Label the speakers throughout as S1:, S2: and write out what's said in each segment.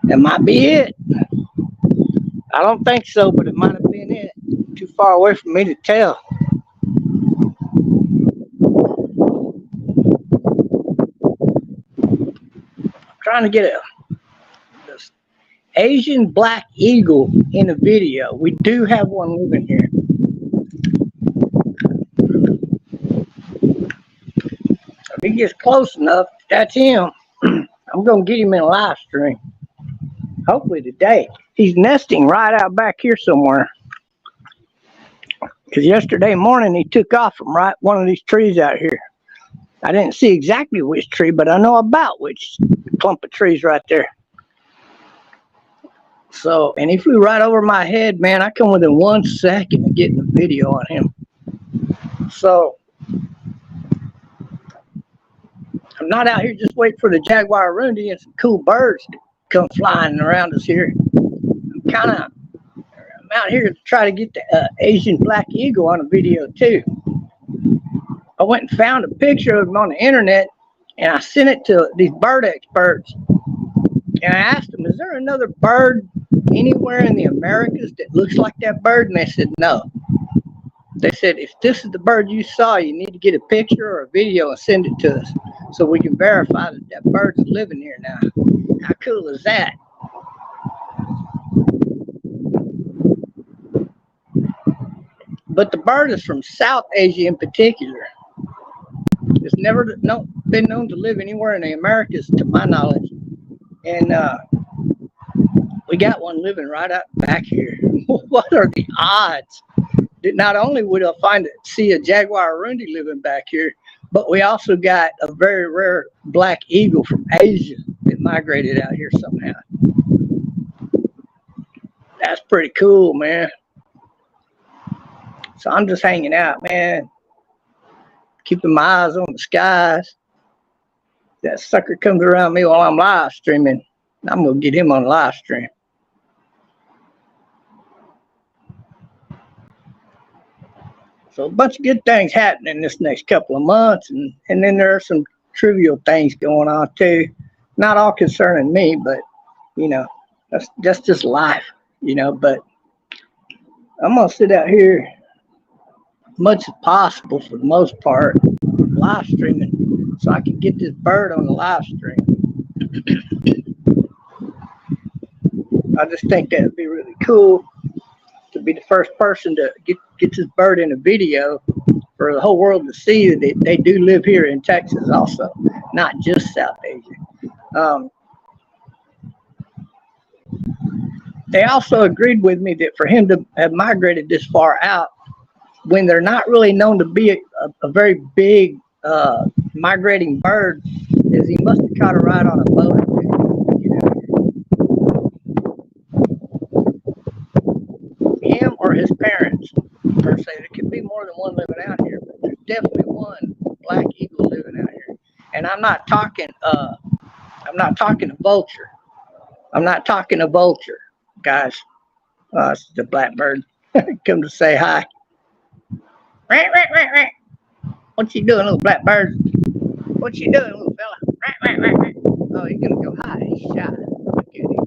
S1: That might be it. I don't think so, but it might have been it. Too far away from me to tell. I'm trying to get this Asian black eagle in a video. We do have one living here. If he gets close enough, that's him. I'm going to get him in a live stream. Hopefully today. He's nesting right out back here somewhere. Because yesterday morning he took off from right one of these trees out here. I didn't see exactly which tree, but I know about which clump of trees right there. So, and he flew right over my head, man. I come within 1 second of getting the video on him. So, I'm not out here just waiting for the jaguar arundi and some cool birds to come flying around us here. I'm out here to try to get the Asian black eagle on a video too. I went and found a picture of him on the internet and I sent it to these bird experts and I asked them, is there another bird anywhere in the Americas that looks like that bird? And they said no. They said, if this is the bird you saw, you need to get a picture or a video and send it to us so we can verify that that bird's living here now. How cool is that? But the bird is from South Asia in particular. It's never been known to live anywhere in the Americas, to my knowledge. And we got one living right out back here. What are the odds that not only would I see a jaguar arundi living back here, but we also got a very rare black eagle from Asia that migrated out here somehow. That's pretty cool, man. So I'm just hanging out, man. Keeping my eyes on the skies. That sucker comes around me while I'm live streaming. I'm going to get him on a live stream. So a bunch of good things happening this next couple of months. And then there are some trivial things going on too. Not all concerning me, but, you know, that's just life, you know. But I'm going to sit out here as much as possible for the most part, live streaming, so I can get this bird on the live stream. I just think that would be really cool to be the first person to get this bird in a video for the whole world to see that they do live here in Texas also, not just South Asia. They also agreed with me that for him to have migrated this far out, when they're not really known to be a very big migrating bird, is he must have caught a ride on a boat. Him or his parents, per se. There could be more than one living out here, but there's definitely one black eagle living out here. And I'm not talking a vulture. I'm not talking a vulture, guys. It's the blackbird. Come to say hi. What you doing, little blackbird? What you doing, little fella? Oh, he's gonna go high. He's shy. Look at him.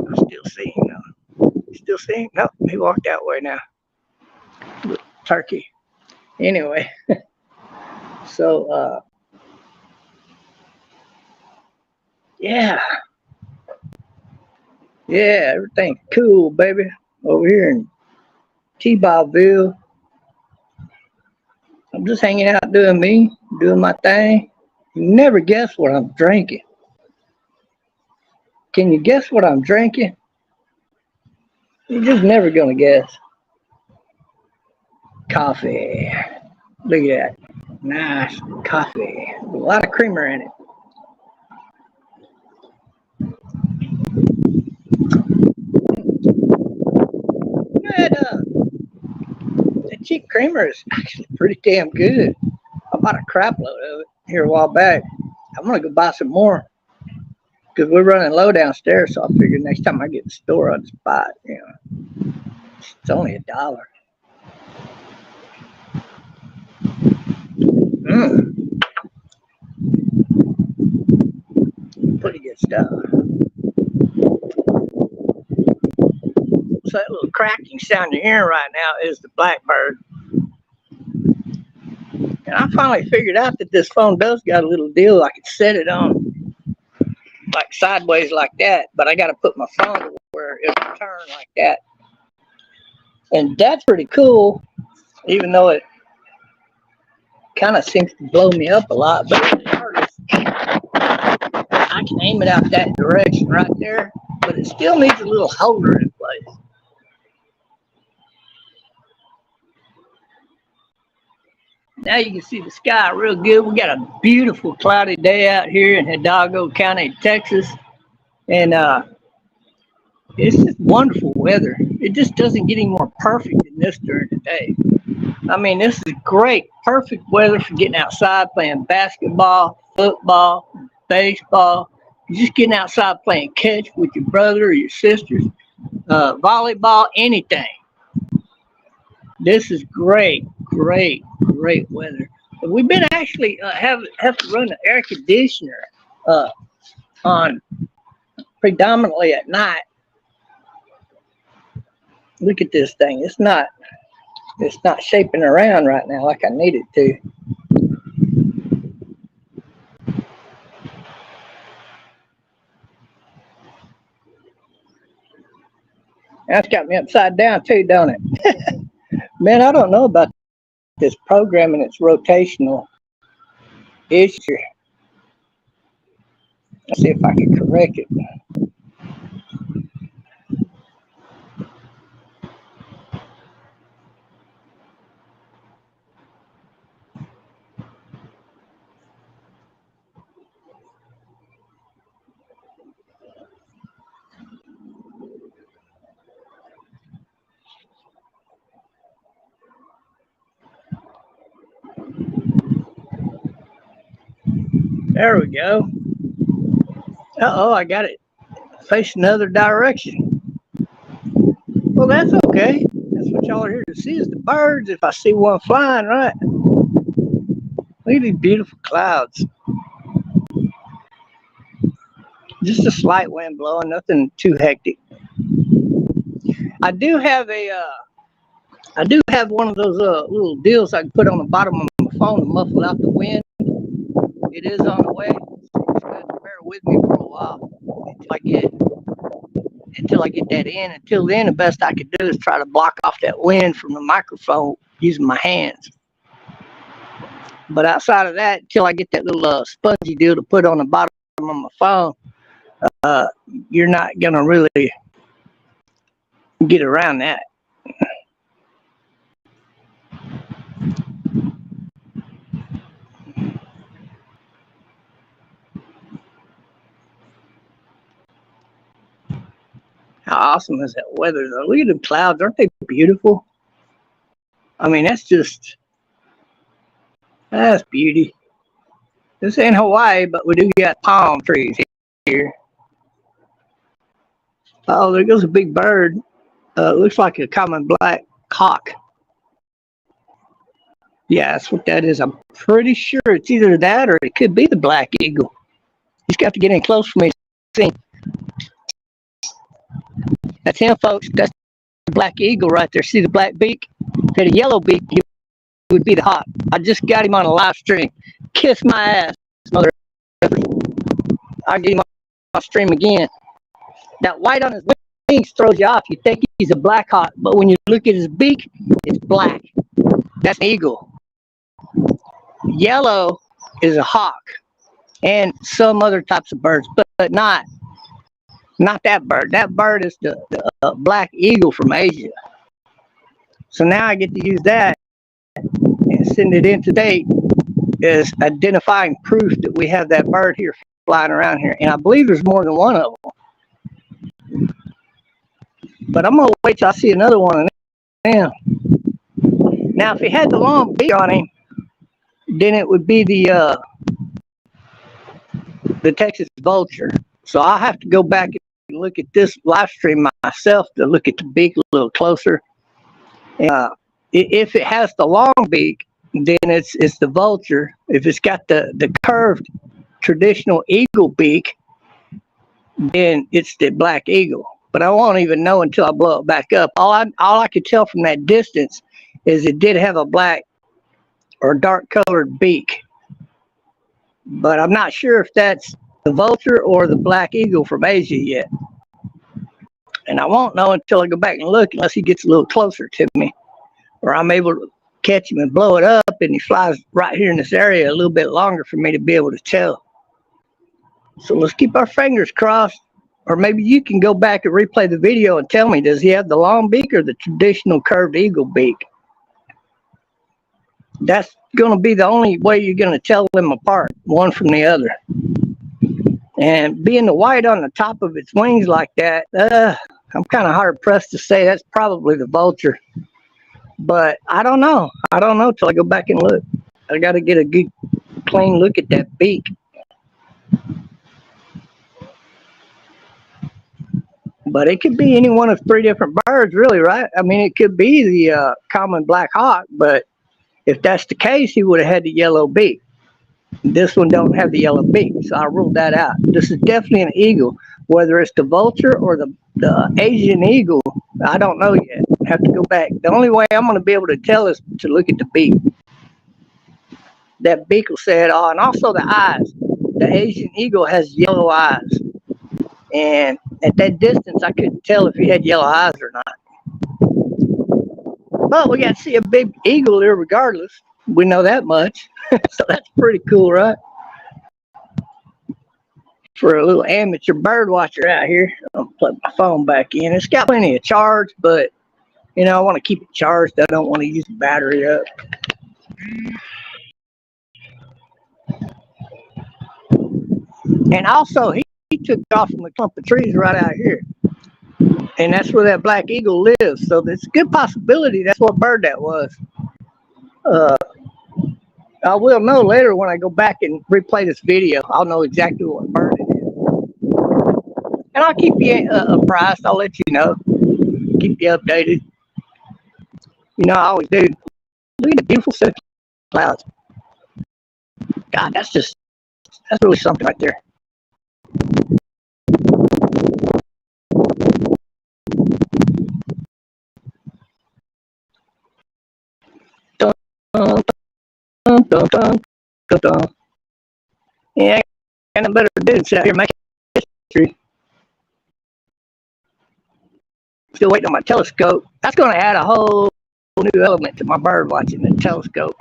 S1: I still see him though. You still see him? No, he walked that way now. Little turkey. Anyway, so yeah, everything's cool, baby, over here in T-Bobville. I'm just hanging out doing me, doing my thing. You never guess what I'm drinking. Can you guess what I'm drinking? You're just never gonna guess. Coffee. Look at that. Nice coffee. A lot of creamer in it. That cheap creamer is actually pretty damn good. I bought a crap load of it here a while back. I'm gonna go buy some more because we're running low downstairs. So I figured next time I get in the store, I'll just buy it. You know, it's only $1. Pretty good stuff. So that little cracking sound you're hearing right now is the blackbird. And I finally figured out that this phone does got a little deal. I can set it on like sideways like that, but I got to put my phone to where it'll turn like that. And that's pretty cool, even though it kind of seems to blow me up a lot. But I can aim it out that direction right there, but it still needs a little holder in place. Now you can see the sky real good. We got a beautiful cloudy day out here in Hidalgo County, Texas. And it's just wonderful weather. It just doesn't get any more perfect than this during the day. I mean, this is great, perfect weather for getting outside, playing basketball, football, baseball. You're just getting outside playing catch with your brother or your sisters, volleyball, anything. This is great, great, great weather. But we've been actually have to run the air conditioner on predominantly at night. Look at this thing. It's not shaping around right now like I need it to. That's got me upside down too, don't it? Man, I don't know about this program and its rotational issue. Let's see if I can correct it. There we go. Uh-oh, I got it facing the other direction. Well, that's okay. That's what y'all are here to see is the birds. If I see one flying, right? Look at these beautiful clouds. Just a slight wind blowing, nothing too hectic. I do have one of those little deals I can put on the bottom of my phone to muffle out the wind. It is on the way. So you just have to bear with me for a while until I get that in. Until then, the best I could do is try to block off that wind from the microphone using my hands. But outside of that, until I get that little spongy deal to put on the bottom of my phone, you're not gonna really get around that. How awesome is that weather though? Look at the clouds, aren't they beautiful? I mean, that's beauty. This ain't Hawaii, but we do got palm trees here. Oh, there goes a big bird. Looks like a common black hawk. Yeah, that's what that is. I'm pretty sure it's either that or it could be the black eagle. He's got to get in close for me to see. That's him, folks. That's the black eagle right there. See the black beak? If he had a yellow beak, he would be the hawk. I just got him on a live stream. Kiss my ass, mother. I'll get him on stream again. That white on his wings throws you off. You think he's a black hawk, but when you look at his beak, it's black. That's an eagle. Yellow is a hawk and some other types of birds, but not that bird. That bird is the black eagle from Asia. So now I get to use that and send it in today as identifying proof that we have that bird here flying around here. And I believe there's more than one of them. But I'm going to wait till I see another one of them. Now, if he had the long beak on him, then it would be the Texas vulture. So I'll have to go back and look at this live stream myself to look at the beak a little closer. If it has the long beak, then it's the vulture. If it's got the curved traditional eagle beak, then it's the black eagle. but I won't even know until I blow it back up. All I could tell from that distance is it did have a black or dark colored beak, but I'm not sure if that's the vulture or the black eagle from Asia yet. And I won't know until I go back and look, unless he gets a little closer to me, or I'm able to catch him and blow it up, and he flies right here in this area a little bit longer for me to be able to tell. So let's keep our fingers crossed. Or maybe you can go back and replay the video and tell me, does he have the long beak or the traditional curved eagle beak? That's going to be the only way you're going to tell them apart, one from the other. And being the white on the top of its wings like that, I'm kind of hard pressed to say that's probably the vulture. But I don't know. I don't know till I go back and look. I got to get a good, clean look at that beak. But it could be any one of three different birds, really, right? I mean, it could be the common black hawk, but if that's the case, he would have had the yellow beak. This one don't have the yellow beak, so I ruled that out. This is definitely an eagle. Whether it's the vulture or the Asian eagle, I don't know yet. I have to go back. The only way I'm going to be able to tell is to look at the beak. That beak will say it all. And also the eyes. The Asian eagle has yellow eyes. And at that distance, I couldn't tell if he had yellow eyes or not. But we got to see a big eagle there regardless. We know that much. So that's pretty cool, right? For a little amateur bird watcher out here, I'll plug my phone back in. It's got plenty of charge, but, you know, I want to keep it charged. I don't want to use the battery up. And also, he took off from a clump of trees right out here. And that's where that black eagle lives. So there's a good possibility that's what bird that was. I will know later when I go back and replay this video. I'll know exactly what bird it is. And I'll keep you apprised. I'll let you know. Keep you updated. You know, I always do. Look at the beautiful set of clouds. God, that's really something right there. Dun, dun, dun, dun, dun, dun, dun. Yeah, kind of better dudes out here making history. Still waiting on my telescope. That's going to add a whole new element to my bird watching, the telescope.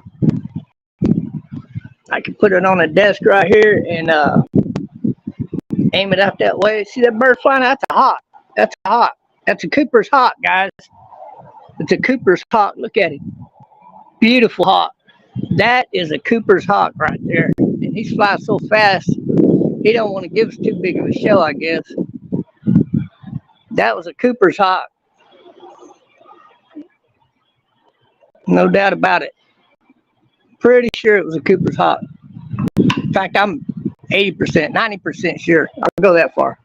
S1: I can put it on a desk right here and aim it out that way. See that bird flying? That's a hawk. That's a hawk. That's a Cooper's hawk, guys. It's a Cooper's hawk. Look at him. Beautiful hawk. That is a Cooper's hawk right there. And he's flying so fast, he don't want to give us too big of a show, I guess. That was a Cooper's hawk. No doubt about it. Pretty sure it was a Cooper's hawk. In fact, I'm 80%, 90% sure. I'll go that far.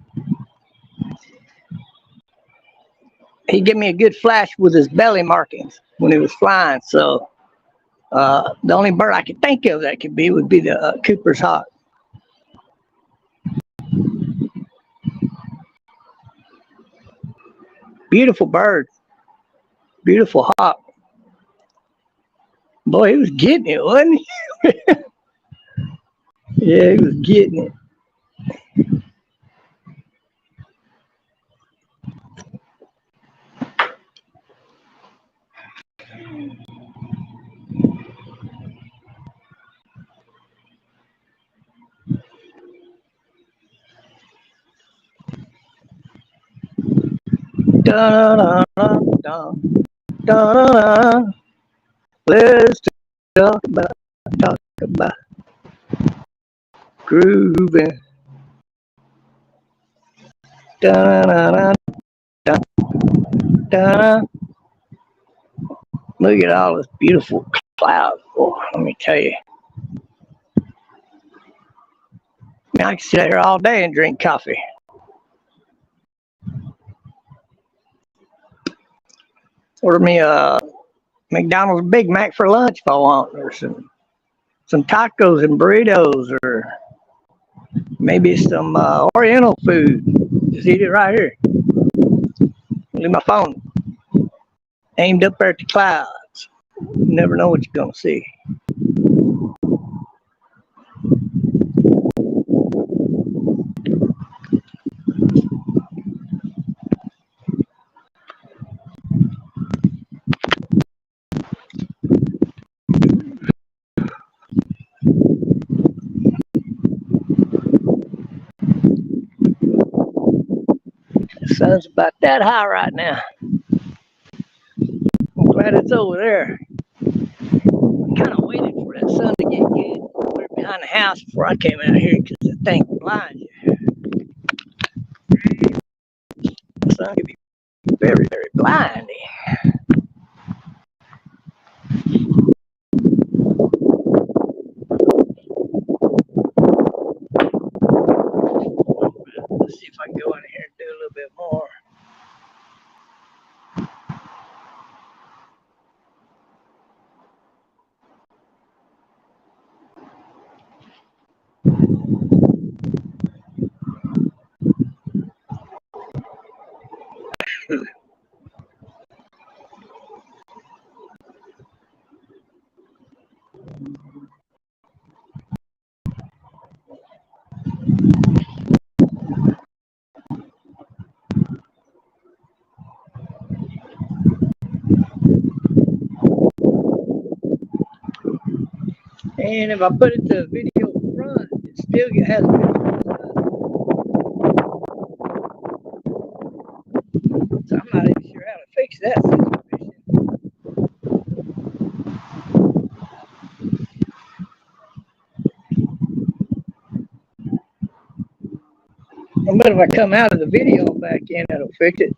S1: He gave me a good flash with his belly markings when he was flying. So the only bird I could think of that could be would be the Cooper's hawk. Beautiful bird. Beautiful hawk. Boy, he was getting it, wasn't he? Yeah, he was getting it. Da-da-da-da-da. Let's talk about grooving. Da-da-da-da-da. Look at all this beautiful clouds. Boy, let me tell you. Man, I can sit here all day and drink coffee. Order me a McDonald's Big Mac for lunch if I want, or some tacos and burritos, or maybe some Oriental food. Just eat it right here. Leave my phone aimed up there at the clouds. You never know what you're gonna see. The sun's about that high right now. I'm glad it's over there. I kind of waited for that sun to get good. Put it behind the house before I came out here because the thing blinds you. The sun can be very, very blinding. Let's see if I can go in here and do a little bit more. And if I put it to video front, it still has a video. So I'm not even sure how to fix that situation. But if I come out of the video back in, it'll fix it.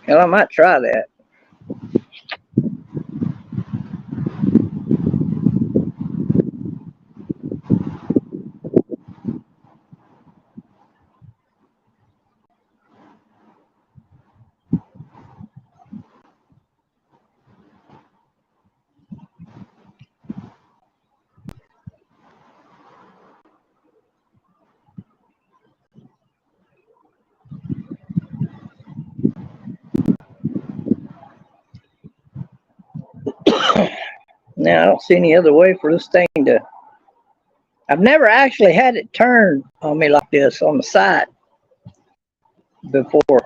S1: Hell, I might try that. Now, I don't see any other way for this thing to... I've never actually had it turn on me like this on the side before.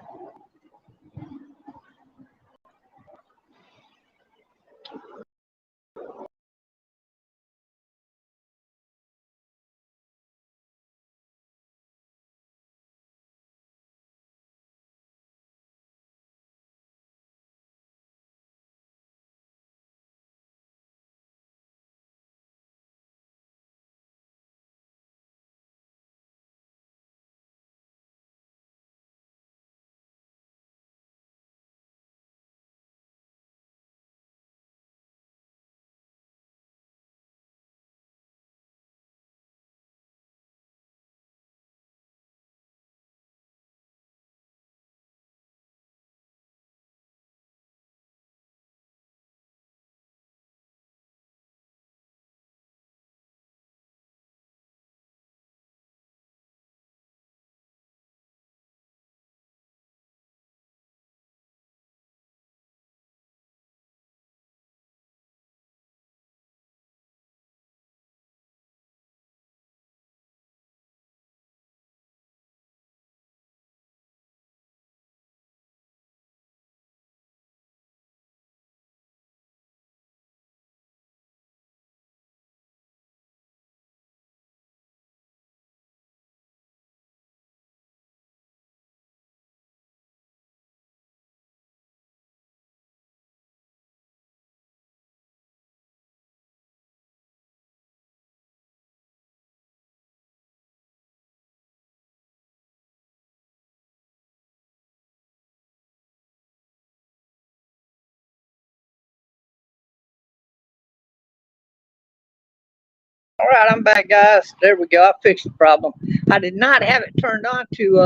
S1: All right, I'm back, guys. There we go. I fixed the problem. I did not have it turned on to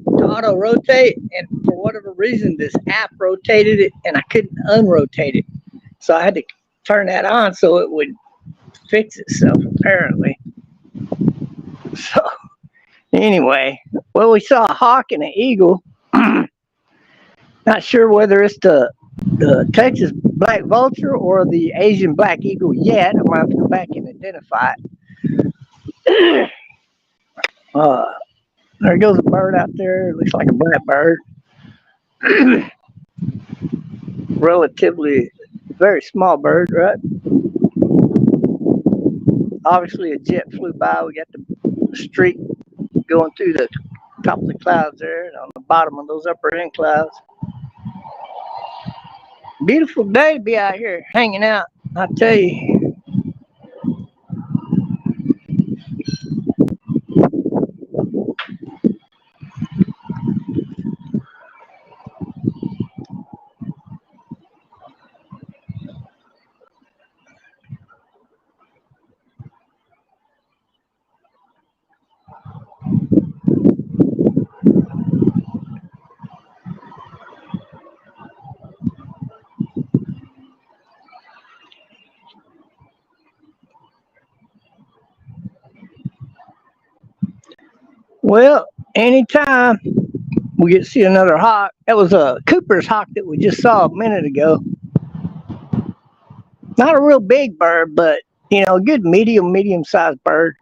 S1: auto rotate, and for whatever reason, this app rotated it, and I couldn't unrotate it. So I had to turn that on so it would fix itself, apparently. So anyway, Well, we saw a hawk and an eagle. Not sure whether it's the Texas black vulture or the Asian black eagle yet. I'm gonna have to go back and identify it. There goes a bird out there. It looks like a black bird. Relatively very small bird, right? Obviously a jet flew by. We got the streak going through the top of the clouds there and on the bottom of those upper end clouds. Beautiful day to be out here hanging out, I tell you. Well, anytime we get to see another hawk, that was a Cooper's hawk that we just saw a minute ago. Not a real big bird, but you know, a good medium-sized bird.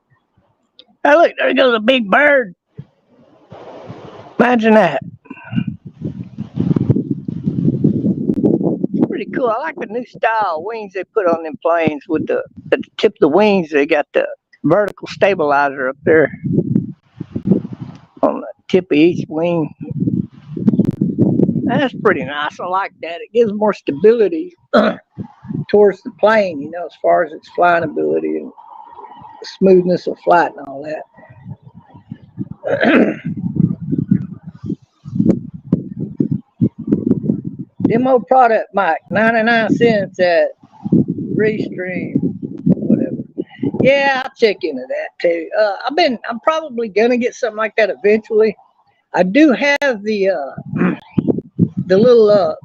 S1: Hey, look, there goes a big bird. Imagine that. It's pretty cool. I like the new style wings they put on them planes with at the tip of the wings. They got the vertical stabilizer up there on the tip of each wing. That's pretty nice. I like that. It gives more stability towards the plane, you know, as far as its flying ability and the smoothness of flight and all that. Demo product, Mike, 99 cents at Restream, whatever. Yeah, I'll check into that too. I'm probably gonna get something like that eventually. I do have the little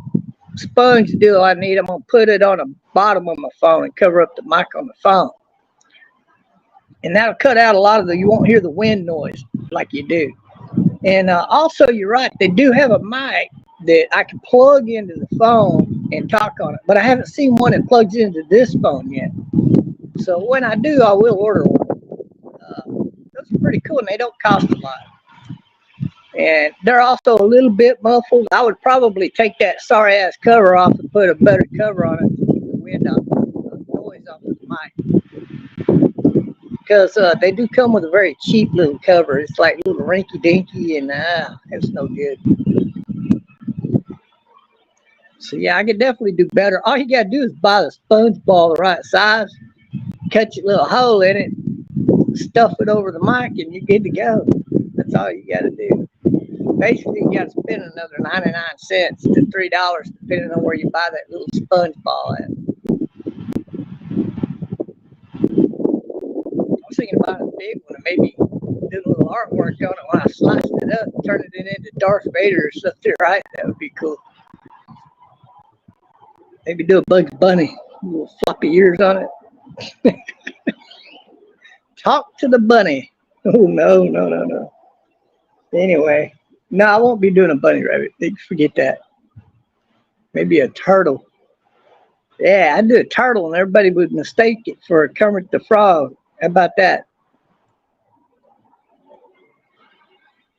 S1: sponge deal I need. I'm gonna put it on the bottom of my phone and cover up the mic on the phone, and that'll cut out a lot of you won't hear the wind noise like you do. And also, you're right, they do have a mic that I can plug into the phone and talk on it, but I haven't seen one that plugs into this phone yet. So when I do, I will order one. Those are pretty cool, and they don't cost a lot. And they're also a little bit muffled. I would probably take that sorry ass cover off and put a better cover on it to keep the wind off, the noise off of the mic. Because they do come with a very cheap little cover. It's like a little rinky dinky, and it's no good. So yeah, I could definitely do better. All you gotta do is buy the sponge ball the right size, cut your little hole in it, stuff it over the mic, and you're good to go. That's all you gotta do. Basically, you gotta spend another 99 cents to $3, depending on where you buy that little sponge ball at. I was thinking about a big one and maybe do a little artwork on it when I sliced it up, turning it into Darth Vader or something, right? That would be cool. Maybe do a Bugs Bunny, little floppy ears on it. Talk to the bunny. Oh, no. Anyway, no, I won't be doing a bunny rabbit. Forget that. Maybe a turtle. Yeah, I'd do a turtle and everybody would mistake it for Kermit the Frog. How about that?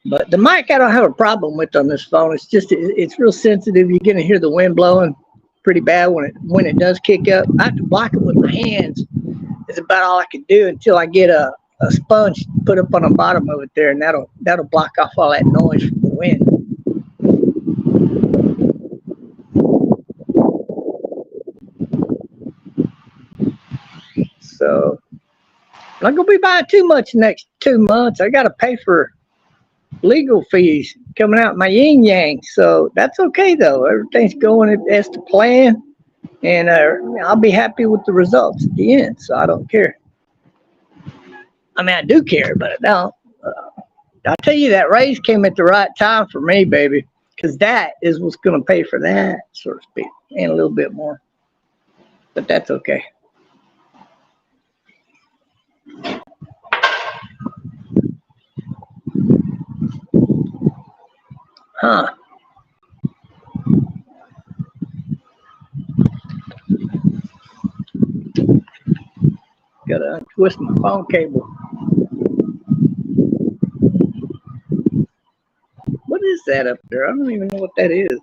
S1: But the mic I don't have a problem with on this phone. It's just, it's real sensitive. You're going to hear the wind blowing pretty bad when it does kick up. I have to block it with my hands. It's about all I can do until I get a sponge put up on the bottom of it there, and that'll block off all that noise from the wind. So I'm not gonna be buying too much next 2 months. I gotta pay for legal fees coming out my yin yang, so that's okay though. Everything's going as to plan, and I'll be happy with the results at the end, so I don't care. I mean, I do care, but I don't. I'll tell you, that raise came at the right time for me, baby, because that is what's going to pay for that, so to speak, and a little bit more. But that's okay. Huh. Gotta untwist my phone cable. What is that up there? I don't even know what that is.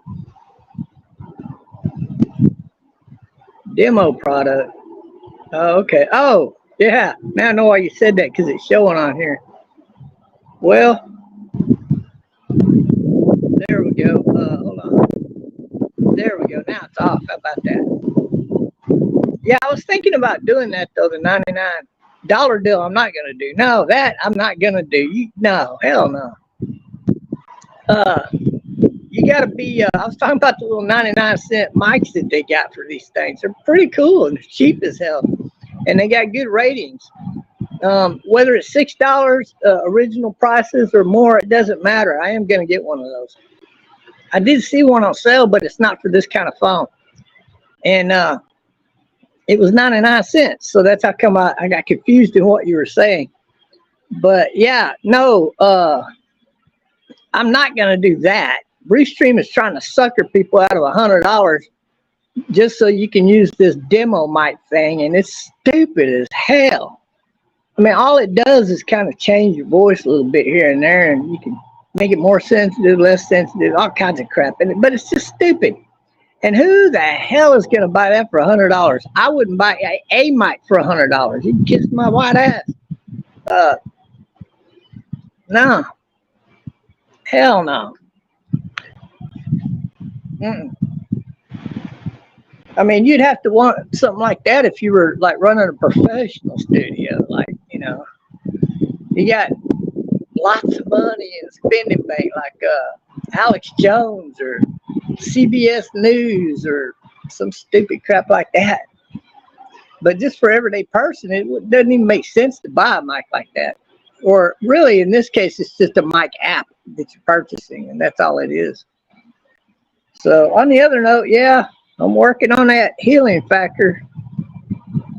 S1: Demo product. Oh, okay. Oh, yeah. Now I know why you said that, because it's showing on here. Well, there we go. Hold on. There we go. Now it's off. How about that? Yeah, I was thinking about doing that, though, the $99 deal I'm not going to do. No, that I'm not going to do. No, hell no. You got to be, I was talking about the little 99-cent mics that they got for these things. They're pretty cool and cheap as hell. And they got good ratings. Whether it's $6 original prices or more, it doesn't matter. I am going to get one of those. I did see one on sale, but it's not for this kind of phone. And it was 99 cents. So that's how come I got confused in what you were saying. But yeah, no, I'm not going to do that. Restream is trying to sucker people out of $100 just so you can use this demo mic thing, and it's stupid as hell. I mean, all it does is kind of change your voice a little bit here and there, and you can make it more sensitive, less sensitive, all kinds of crap in it, but it's just stupid. And who the hell is going to buy that for $100? I wouldn't buy a mic for $100. You can kiss my white ass. No. Hell no. Mm-mm. I mean, you'd have to want something like that if you were like running a professional studio, like, you know, you got lots of money and spending bank, like Alex Jones or CBS News or some stupid crap like that. But just for everyday person, it doesn't even make sense to buy a mic like that. Or really, in this case, it's just a mic app that you're purchasing, and that's all it is. So on the other note, yeah, I'm working on that healing factor.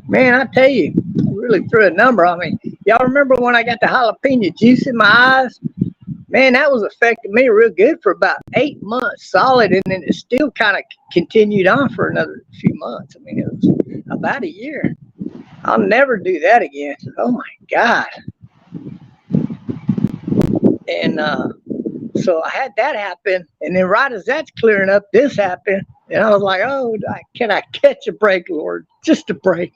S1: Man, I tell you, really threw a number on me. Y'all remember when I got the jalapeno juice in my eyes? Man, that was affecting me real good for about 8 months solid, and then it still kind of continued on for another few months. I mean, it was about a year. I'll never do that again. Oh my God. And so I had that happen, and then right as that's clearing up, this happened, and I was like, oh, can I catch a break, Lord? Just a break.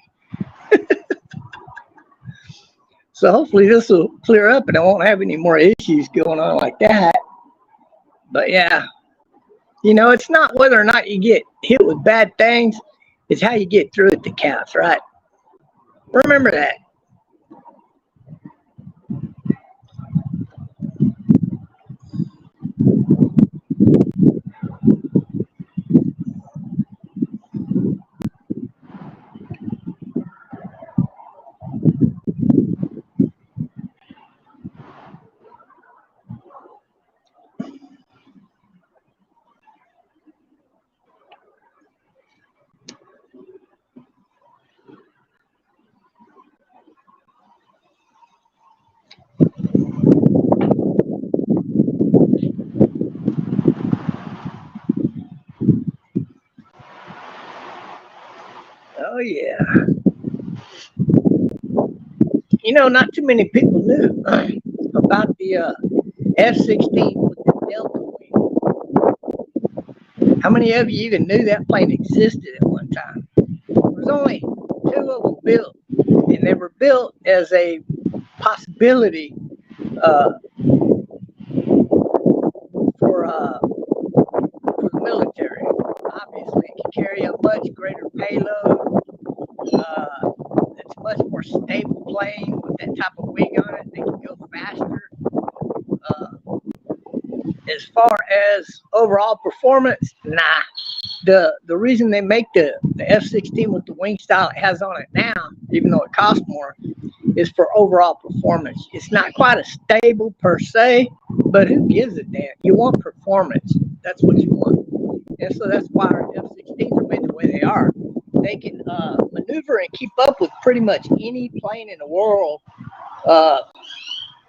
S1: So hopefully this will clear up and I won't have any more issues going on like that. But yeah, you know, it's not whether or not you get hit with bad things, it's how you get through it that counts, right? Remember that. Oh yeah. You know, not too many people knew about the F-16 with the Delta wing. How many of you even knew that plane existed at one time? There was only 2 of them built, and they were built as a possibility for the military. Obviously, it can carry a much greater payload. It's a much more stable plane with that type of wing on it. They can go faster. As far as overall performance, nah. The reason they make the F-16 with the wing style it has on it now, even though it costs more, is for overall performance. It's not quite as stable per se, but who gives a damn? You want performance. That's what you want. And so that's why our F-16s are made the way they are. They can maneuver and keep up with pretty much any plane in the world.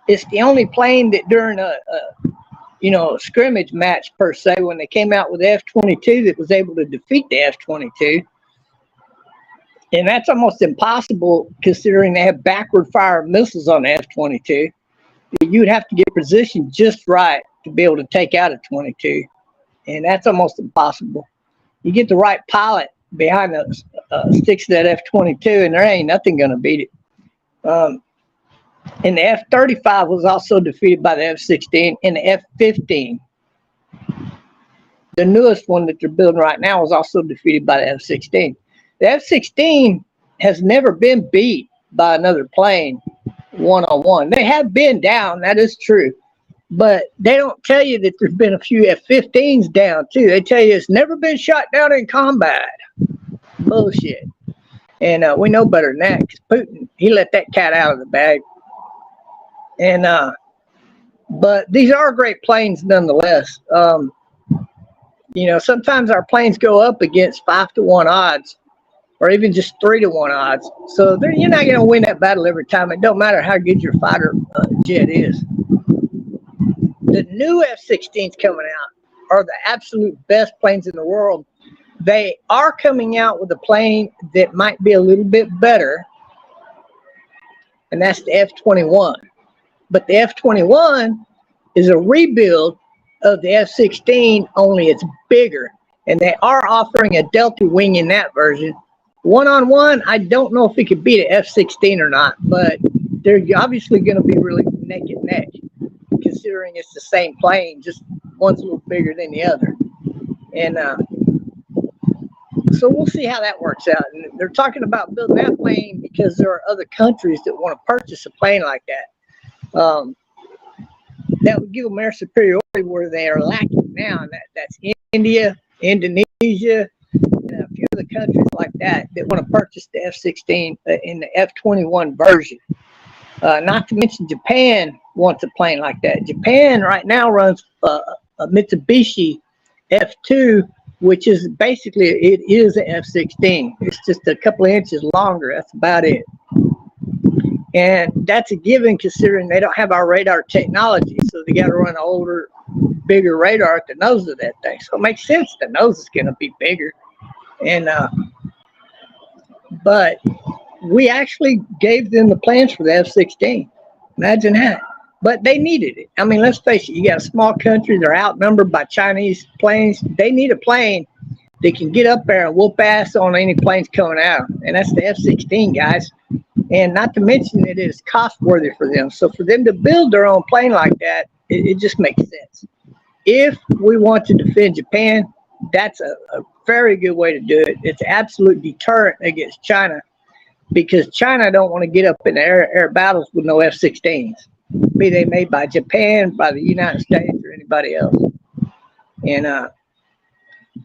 S1: It's the only plane that during scrimmage match per se when they came out with the F-22 that was able to defeat the F-22. And that's almost impossible considering they have backward fire missiles on the F-22. You'd have to get positioned just right to be able to take out a 22. And that's almost impossible. You get the right pilot behind the sticks of that F-22 and there ain't nothing going to beat it. And the F-35 was also defeated by the F-16 and the F-15. The newest one that they're building right now was also defeated by the F-16. The F-16 has never been beat by another plane one-on-one. They have been down, that is true. But they don't tell you that there's been a few F-15s down too. They tell you it's never been shot down in combat. Bullshit. And we know better than that because Putin, he let that cat out of the bag. And but these are great planes nonetheless. Sometimes our planes go up against 5-to-1 odds or even just 3-to-1 odds. So you're not going to win that battle every time. It don't matter how good your fighter jet is. The new F-16s coming out are the absolute best planes in the world. They are coming out with a plane that might be a little bit better, and that's the F-21. But the F-21 is a rebuild of the F-16, only it's bigger. And they are offering a delta wing in that version. One-on-one, I don't know if it could beat an F-16 or not, but they're obviously going to be really neck and neck, considering it's the same plane, just one's a little bigger than the other. And so we'll see how that works out. And they're talking about building that plane because there are other countries that want to purchase a plane like that. That would give them air superiority where they are lacking now. And that's India, Indonesia, and a few other countries like that want to purchase the F-16 in the F-21 version. Not to mention Japan wants a plane like that. Japan right now runs a Mitsubishi F2, which is basically, it is an F-16. It's just a couple of inches longer. That's about it. And that's a given considering they don't have our radar technology. So they got to run an older, bigger radar at the nose of that thing. So it makes sense the nose is going to be bigger. And but we actually gave them the plans for the F-16. Imagine that. But they needed it. I mean, let's face it. You got a small country. They're outnumbered by Chinese planes. They need a plane that can get up there and whoop ass on any planes coming out. And that's the F-16, guys. And not to mention it is cost worthy for them. So for them to build their own plane like that, it just makes sense. If we want to defend Japan, that's a very good way to do it. It's an absolute deterrent against China because China don't want to get up in the air battles with no F-16s, be they made by Japan, by the United States, or anybody else. And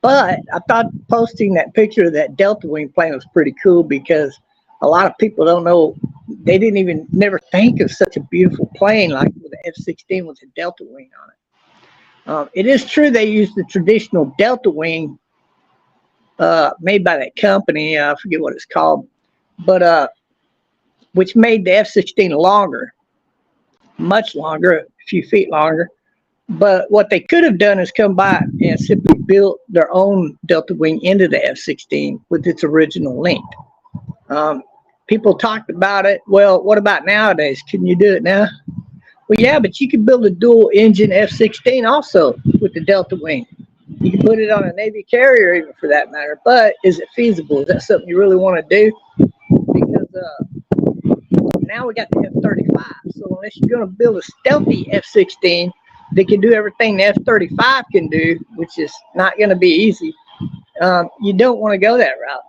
S1: but I thought posting that picture of that Delta Wing plane was pretty cool because a lot of people don't know, they didn't even never think of such a beautiful plane like with the F-16 with a Delta Wing on it. It is true they used the traditional Delta Wing made by that company, I forget what it's called, but which made the F-16 longer, much longer, a few feet longer. But what they could have done is come by and simply built their own Delta Wing into the F-16 with its original length. People talked about it. Well, what about nowadays? Can you do it now? Well, yeah, but you can build a dual engine F-16 also with the Delta Wing. You can put it on a Navy carrier even for that matter, but is it feasible? Is that something you really want to do? Because now we got the F-35, so unless you're going to build a stealthy F-16 that can do everything the F-35 can do, which is not going to be easy, you don't want to go that route.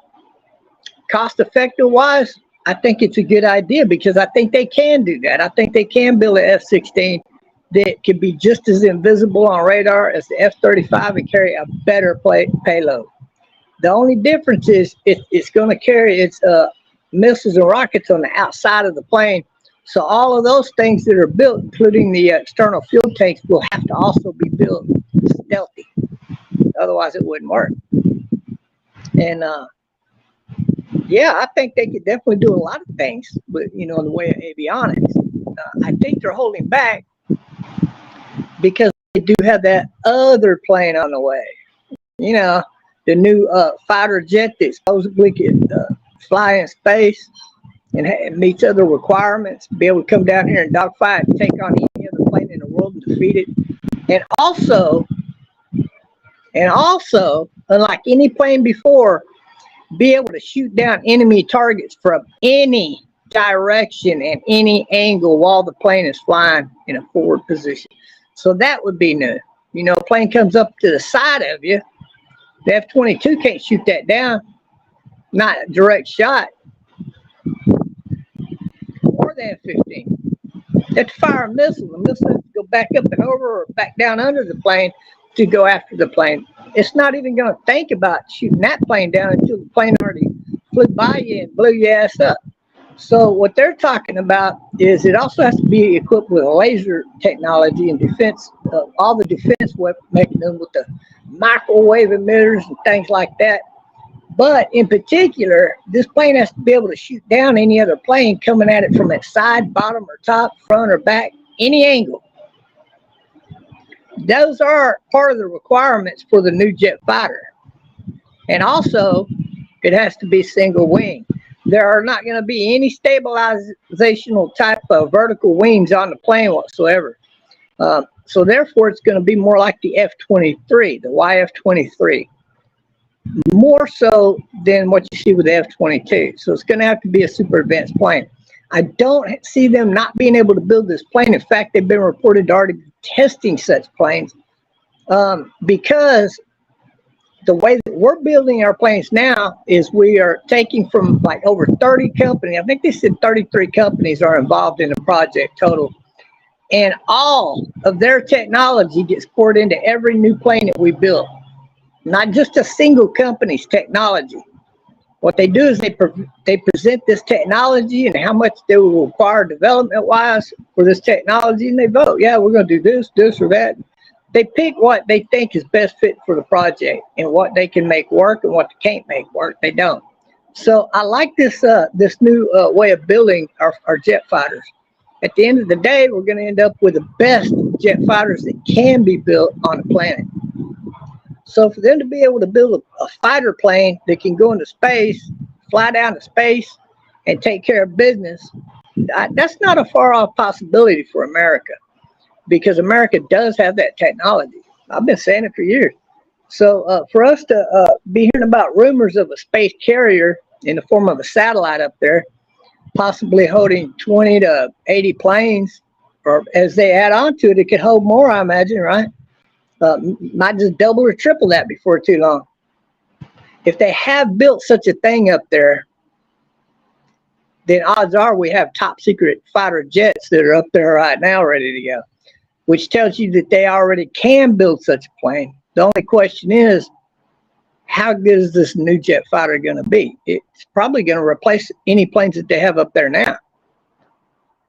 S1: Cost effective wise, I think it's a good idea because I think they can do that. I think they can build an F-16 that can be just as invisible on radar as the F-35 and carry a better payload. The only difference is it's going to carry its missiles and rockets on the outside of the plane. So all of those things that are built, including the external fuel tanks, will have to also be built stealthy. Otherwise, it wouldn't work. And yeah, I think they could definitely do a lot of things, but in the way of avionics. I think they're holding back because they do have that other plane on the way. You know, the new fighter jet that supposedly can fly in space and meets other requirements, be able to come down here and dogfight and take on any other plane in the world and defeat it. And also, unlike any plane before, be able to shoot down enemy targets from any direction and any angle while the plane is flying in a forward position. So that would be new. You know, a plane comes up to the side of you, the F-22 can't shoot that down, not a direct shot. Or the F-15. They have to fire a missile. The missile has to go back up and over or back down under the plane to go after the plane. It's not even going to think about shooting that plane down until the plane already flew by you and blew your ass up. So what they're talking about is it also has to be equipped with laser technology and defense, all the defense weapon mechanisms with the microwave emitters and things like that. But in particular, this plane has to be able to shoot down any other plane coming at it from its side, bottom, or top, front, or back, any angle. Those are part of the requirements for the new jet fighter. And also, it has to be single wing. There are not going to be any stabilizational type of vertical wings on the plane whatsoever. So therefore, it's going to be more like the F-23, the YF-23. More so than what you see with the F-22. So it's going to have to be a super advanced plane. I don't see them not being able to build this plane. In fact, they've been reported to already be testing such planes because the way that we're building our planes now is we are taking from like over 30 companies. I think they said 33 companies are involved in the project total. And all of their technology gets poured into every new plane that we build. Not just a single company's technology. What they do is they present this technology and how much they will require development-wise for this technology, and they vote. Yeah, we're going to do this, or that. They pick what they think is best fit for the project and what they can make work and what they can't make work. They don't. So I like this this new way of building our jet fighters. At the end of the day, we're going to end up with the best jet fighters that can be built on the planet. So for them to be able to build a fighter plane that can go into space, fly down to space, and take care of business, that's not a far off possibility for America, because America does have that technology. I've been saying it for years. So for us to be hearing about rumors of a space carrier in the form of a satellite up there, possibly holding 20 to 80 planes, or as they add on to it, it could hold more, I imagine, right? Might just double or triple that before too long. If they have built such a thing up there, then odds are we have top secret fighter jets that are up there right now ready to go, which tells you that they already can build such a plane. The only question is, how good is this new jet fighter going to be? It's probably going to replace any planes that they have up there now.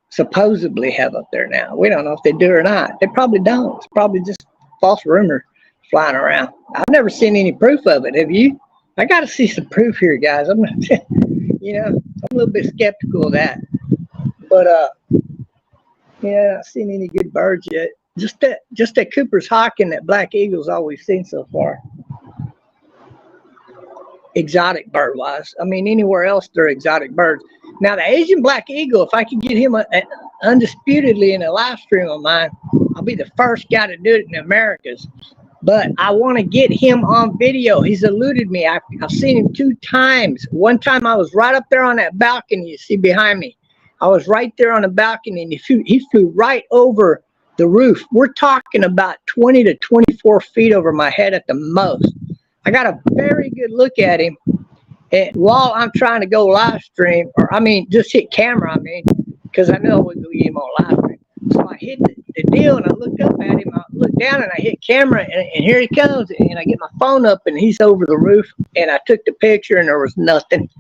S1: Supposedly have up there now. We don't know if they do or not. They probably don't. It's probably just false rumor flying around. I've never seen any proof of it. Have you? I got to see some proof here, guys. I'm not, you know, I'm a little bit skeptical of that. But yeah, I've seen any good birds yet. Just that Cooper's Hawk and that Black Eagle's all we've seen so far. Exotic bird wise. I mean, anywhere else they're exotic birds. Now the Asian Black Eagle, if I could get him undisputedly in a live stream of mine, I'll be the first guy to do it in the Americas. But I want to get him on video. He's eluded me. I've seen him 2 times. One time I was right up there on that balcony you see behind me. I was right there on the balcony, and he flew right over the roof. We're talking about 20 to 24 feet over my head at the most. I got a very good look at him, and while I'm trying to go live stream, or I mean, just hit camera, because I know I wouldn't go get him on live stream. So I hit the deal, and I looked up at him, I looked down, and I hit camera, and here he comes, and I get my phone up, and he's over the roof, and I took the picture, and there was nothing.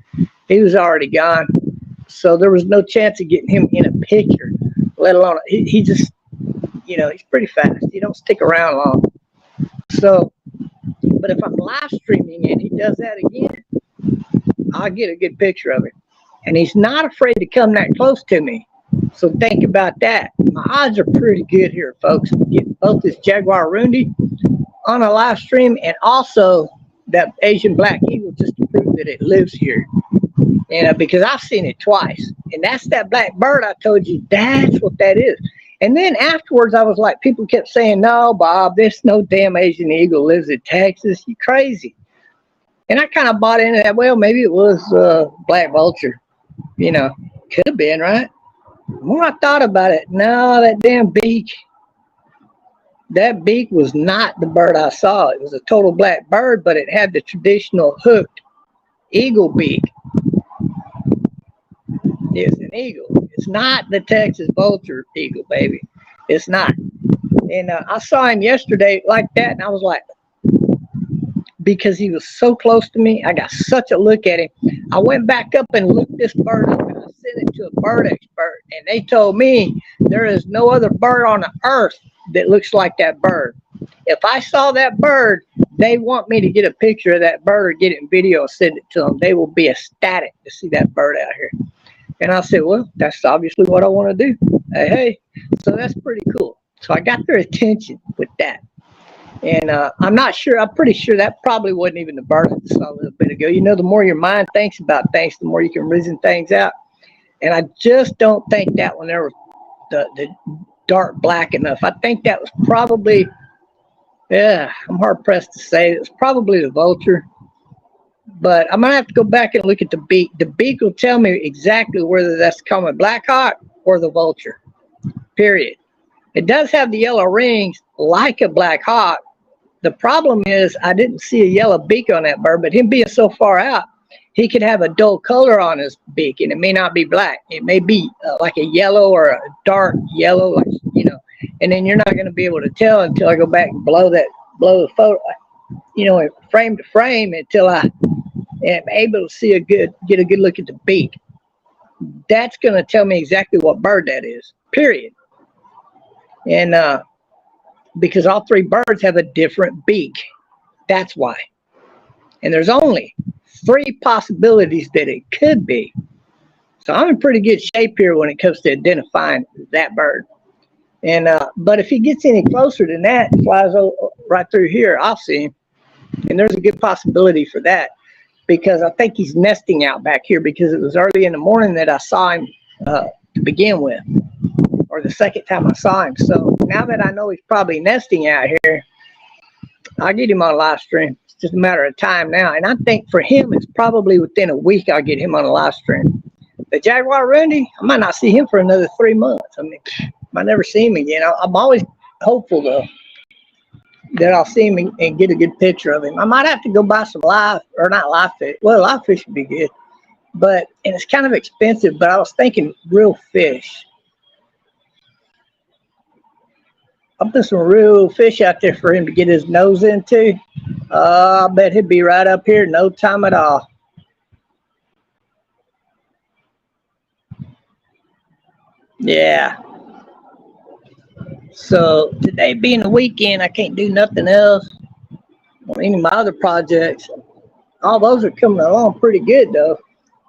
S1: He was already gone. So there was no chance of getting him in a picture, let alone, he just, you know, he's pretty fast. He don't stick around long. So, but if I'm live streaming and he does that again, I'll get a good picture of him. And he's not afraid to come that close to me. So think about that. My odds are pretty good here, folks. Get both this jaguar rundi on a live stream and also that Asian black eagle just to prove that it lives here. And because I've seen it twice. And that's that black bird I told you. That's what that is. And then afterwards, I was like, people kept saying, no, Bob, there's no damn Asian eagle lives in Texas. You crazy. And I kind of bought into that. Well, maybe it was black vulture. You know, could have been, right? The more I thought about it, no, that damn beak. That beak was not the bird I saw. It was a total black bird, but it had the traditional hooked eagle beak. It's an eagle. It's not the Texas vulture eagle, baby. It's not. And I saw him yesterday like that, and I was like, because he was so close to me, I got such a look at him. I went back up and looked this bird up, and I sent it to a bird expert, and they told me there is no other bird on the earth that looks like that bird. If I saw that bird, they want me to get a picture of that bird or get it in video and send it to them. They will be ecstatic to see that bird out here. And I said, well, that's obviously what I want to do. Hey. So that's pretty cool. So I got their attention with that. And I'm not sure. I'm pretty sure that probably wasn't even the bird I saw a little bit ago. You know, the more your mind thinks about things, the more you can reason things out. And I just don't think that one there was the dark black enough. I think that was probably, yeah, I'm hard pressed to say. It was probably the vulture. But I'm going to have to go back and look at the beak. The beak will tell me exactly whether that's common Black Hawk or the vulture, period. It does have the yellow rings like a Black Hawk. The problem is I didn't see a yellow beak on that bird, but him being so far out, he could have a dull color on his beak, and it may not be black. It may be like a yellow or a dark yellow, like, you know, and then you're not going to be able to tell until I go back and blow the photo, you know, frame to frame until I am able to see get a good look at the beak. That's going to tell me exactly what bird that is, period. And because all three birds have a different beak. That's why. And there's only 3 possibilities that it could be. So I'm in pretty good shape here when it comes to identifying that bird. And but if he gets any closer than that, flies right through here, I'll see him. And there's a good possibility for that, because I think he's nesting out back here, because it was early in the morning that I saw him to begin with, or the second time I saw him. So now that I know he's probably nesting out here, I'll get him on a live stream. It's just a matter of time now. And I think for him, it's probably within a week I'll get him on a live stream. The Jaguar Rundi, I might not see him for another 3 months. I mean, I might never see him again. I'm always hopeful, though, that I'll see him and get a good picture of him. I might have to go buy some live fish. Well, live fish would be good. And it's kind of expensive, but I was thinking real fish. I'll put some real fish out there for him to get his nose into. I bet he'd be right up here, no time at all. Yeah. So today being the weekend, I can't do nothing else on any of my other projects. All those are coming along pretty good, though.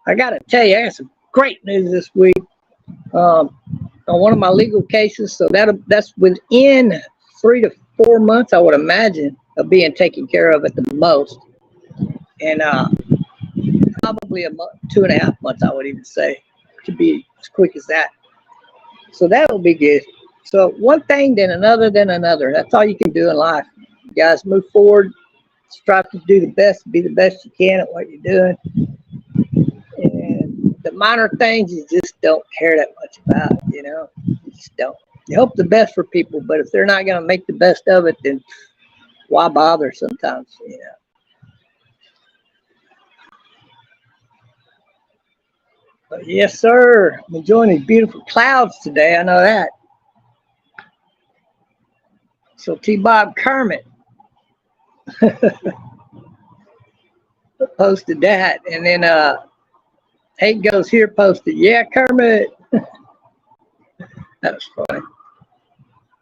S1: I got to tell you, I got some great news this week on one of my legal cases. So that's within 3 to 4 months, I would imagine, of being taken care of at the most. And probably a month, 2.5 months, I would even say, to be as quick as that. So that will be good. So one thing, then another, then another. That's all you can do in life. You guys move forward, strive to do the best, be the best you can at what you're doing. And the minor things you just don't care that much about, you know. You just don't. You hope the best for people, but if they're not going to make the best of it, then why bother sometimes, you know. But yes, sir. I'm enjoying these beautiful clouds today. I know that. So Bob Kermit posted that, and then Hate Goes Here posted, yeah, Kermit. That was funny.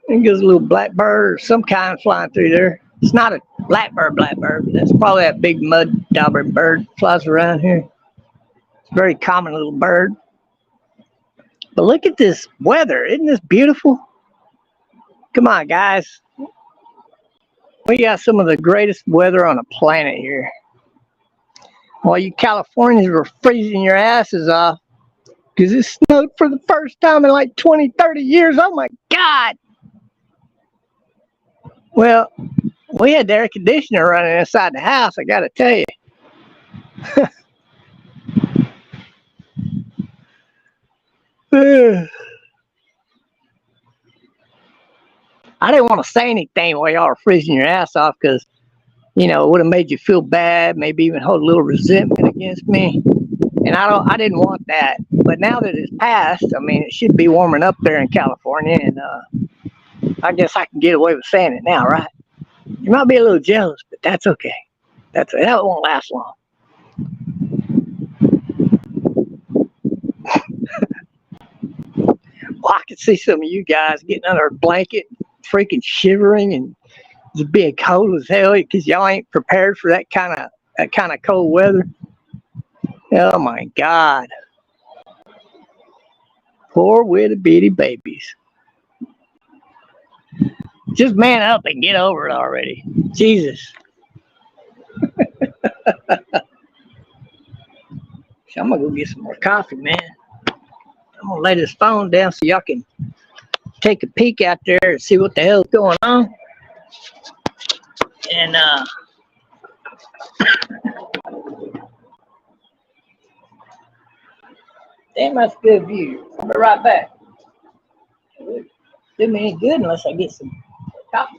S1: And goes a little blackbird or some kind flying through there. It's not a blackbird, but that's probably that big mud dauber bird flies around here. It's a very common little bird. But look at this weather. Isn't this beautiful? Come on, guys. We got some of the greatest weather on the planet here. While you Californians were freezing your asses off because it snowed for the first time in like 20, 30 years. Oh my God. Well, we had the air conditioner running inside the house, I got to tell you. I didn't want to say anything while y'all were freezing your ass off because, you know, it would have made you feel bad, maybe even hold a little resentment against me. And I didn't want that. But now that it's passed, I mean, it should be warming up there in California, and I guess I can get away with saying it now, right? You might be a little jealous, but that's okay. That won't last long. Well, I can see some of you guys getting under a blanket, freaking shivering, and just being cold as hell because y'all ain't prepared for that kind of cold weather. Oh my God. Poor witty bitty babies. Just man up and get over it already. Jesus. So I'm gonna go get some more coffee, man. I'm gonna lay this phone down so y'all can take a peek out there and see what the hell's going on. And damn, that's a good view. I'll be right back. It do me any good unless I get some coffee.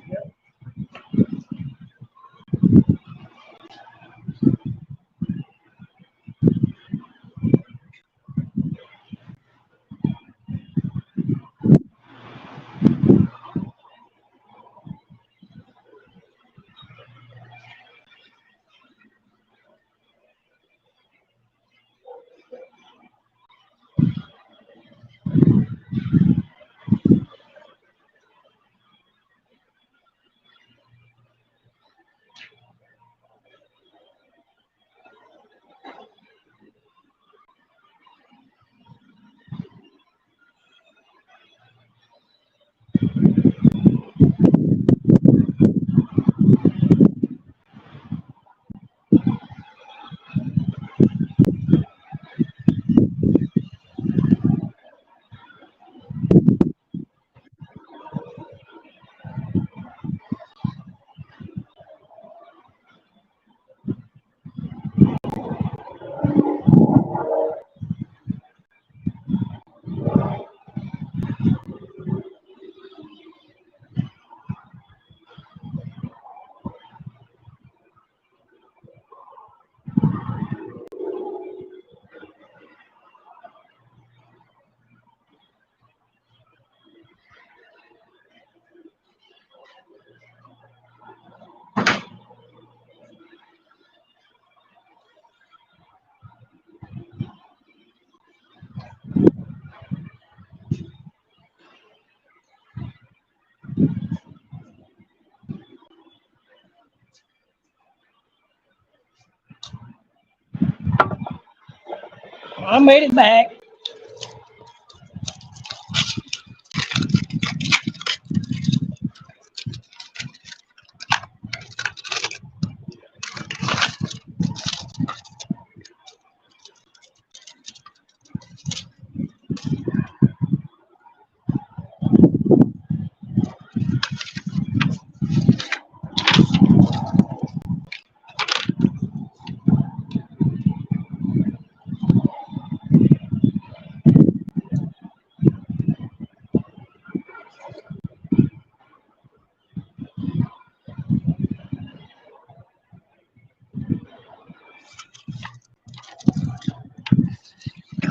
S1: I made it back.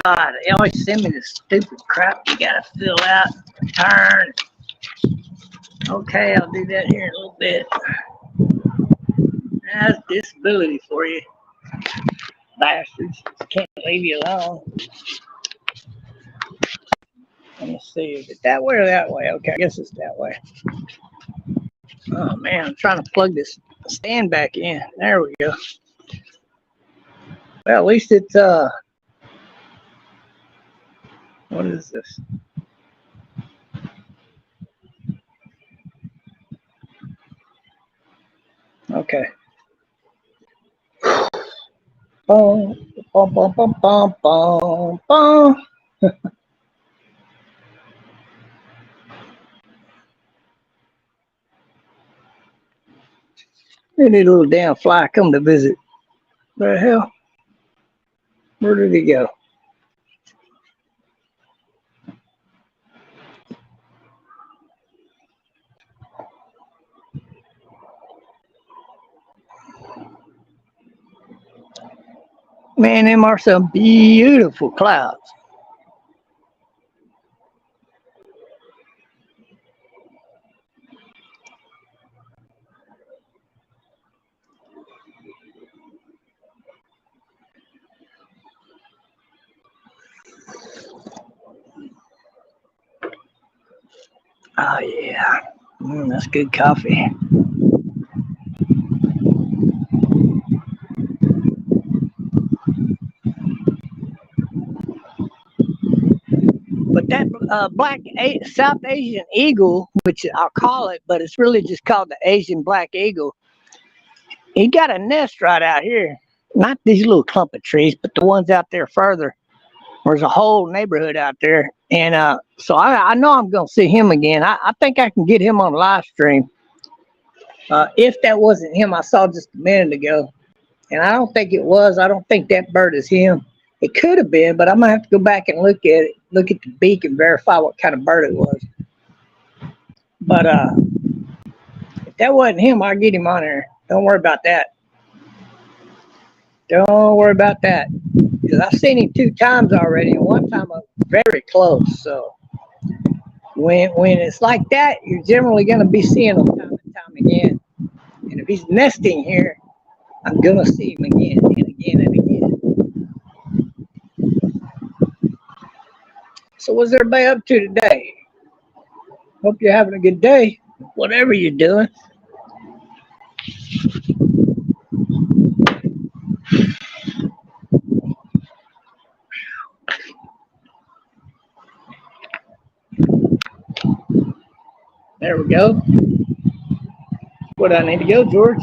S1: God, they always send me this stupid crap you gotta fill out, return. Okay, I'll do that here in a little bit. That's disability for you, bastards. Can't leave you alone. Let me see, is it that way or that way? Okay, I guess it's that way. Oh man, I'm trying to plug this stand back in. There we go. Well, at least it's What is this? Okay. Boom, boom, boom, boom, boom, boom, boom. Any little damn fly come to visit. Where the hell? Where did he go? Man, them are some beautiful clouds. Oh, yeah. That's good coffee. But that South Asian eagle, which I'll call it, but it's really just called the Asian black eagle, he got a nest right out here. Not these little clump of trees, but the ones out there further. There's a whole neighborhood out there. And so I know I'm going to see him again. I think I can get him on live stream. If that wasn't him I saw just a minute ago. And I don't think it was. I don't think that bird is him. It could have been, but I'm going to have to go back and look at it, look at the beak and verify what kind of bird it was. But if that wasn't him, I'll get him on there. Don't worry about that. Don't worry about that. Because I've seen him 2 times already, and one time I'm very close. So when it's like that, you're generally going to be seeing him time and time again. And if he's nesting here, I'm going to see him again and again and again. So what's everybody up to today? Hope you're having a good day, whatever you're doing. There we go. Where do I need to go, George?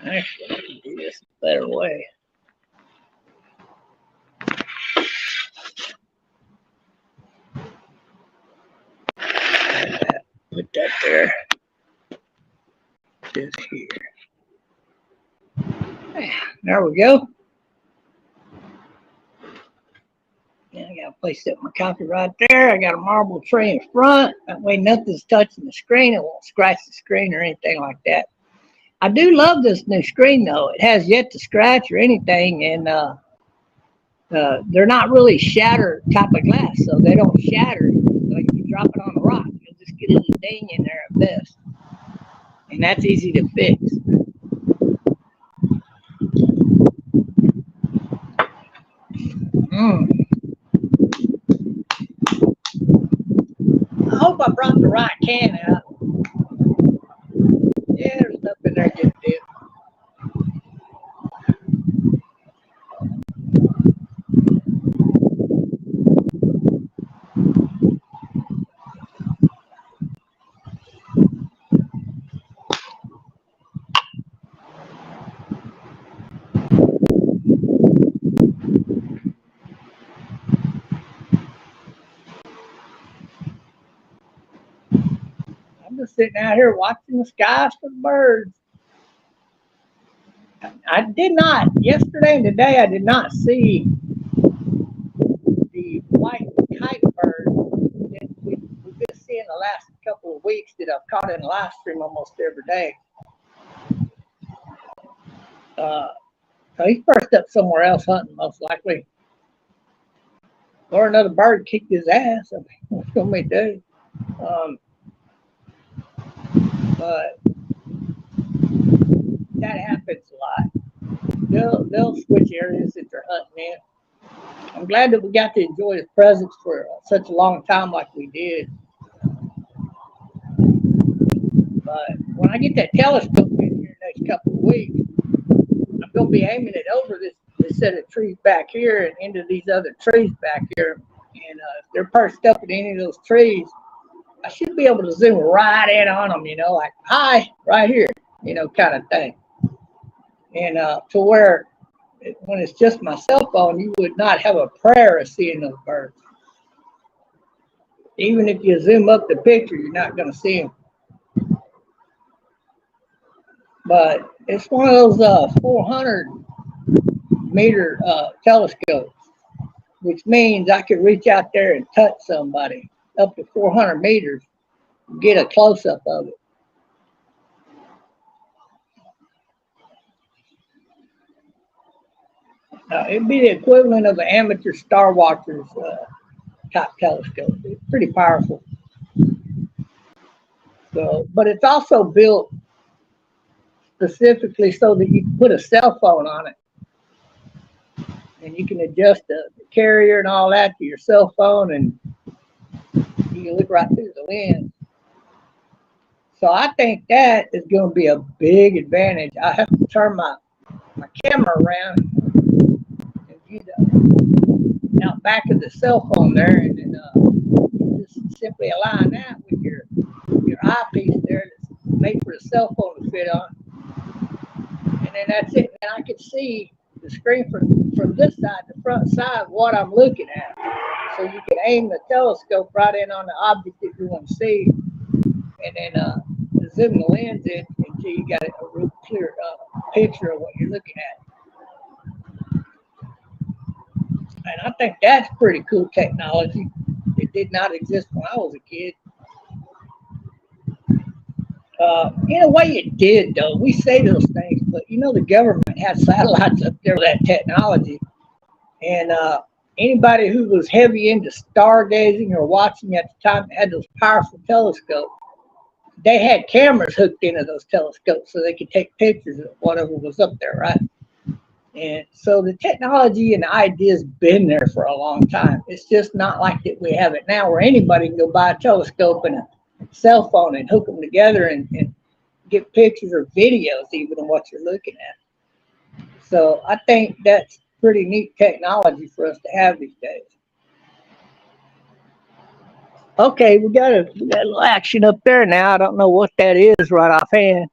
S1: Actually, I can do this a better way. Put that there. Just here. There we go. Yeah, I got to place up my coffee right there. I got a marble tray in front. That way nothing's touching the screen. It won't scratch the screen or anything like that. I do love this new screen, though. It has yet to scratch or anything, and they're not really shatter type of glass, so they don't shatter. Like if you drop it on a rock, you'll just get a little ding in there at best. And that's easy to fix. I hope I brought the right can out. Yeah, there's stuff in there good too. I'm just sitting out here watching the skies for the birds. I did not, yesterday and today, I did not see the white kite bird that we've been seeing the last couple of weeks that I've caught in live stream almost every day. So he's first up somewhere else hunting, most likely. Or another bird kicked his ass. I mean, what's going to do? but that happens a lot. They'll switch areas that they're hunting in. I'm glad that we got to enjoy his presence for such a long time like we did. But when I get that telescope in here next couple of weeks, I'm going to be aiming it over this set of trees back here and into these other trees back here. And if they're perched up in any of those trees, I should be able to zoom right in on them, you know, like, hi, right here, you know, kind of thing. And to where when it's just my cell phone, you would not have a prayer of seeing those birds. Even if you zoom up the picture, you're not going to see them. But it's one of those 400-meter telescopes, which means I could reach out there and touch somebody up to 400 meters, get a close-up of it. It'd be the equivalent of an amateur star watcher's type telescope. It's pretty powerful. So, but it's also built specifically so that you can put a cell phone on it, and you can adjust the carrier and all that to your cell phone, and you can look right through the lens. So I think that is going to be a big advantage. I have to turn my camera around and view out back of the cell phone there, and then just simply align that with your eyepiece there that's made for the cell phone to fit on. And then that's it. And I can see the screen from this side, the front side, what I'm looking at. So you can aim the telescope right in on the object that you want to see, and then zoom the lens in until you got a real clear picture of what you're looking at. And I think that's pretty cool technology. It did not exist when I was a kid. In a way it did, though. We say those things, but you know the government had satellites up there with that technology. And anybody who was heavy into stargazing or watching at the time had those powerful telescopes. They had cameras hooked into those telescopes so they could take pictures of whatever was up there, right? And so the technology and the idea's been there for a long time. It's just not like that we have it now where anybody can go buy a telescope and a cell phone and hook them together and get pictures or videos even of what you're looking at. So I think that's pretty neat technology for us to have these days. Okay, we got a little action up there now. I don't know what that is right offhand.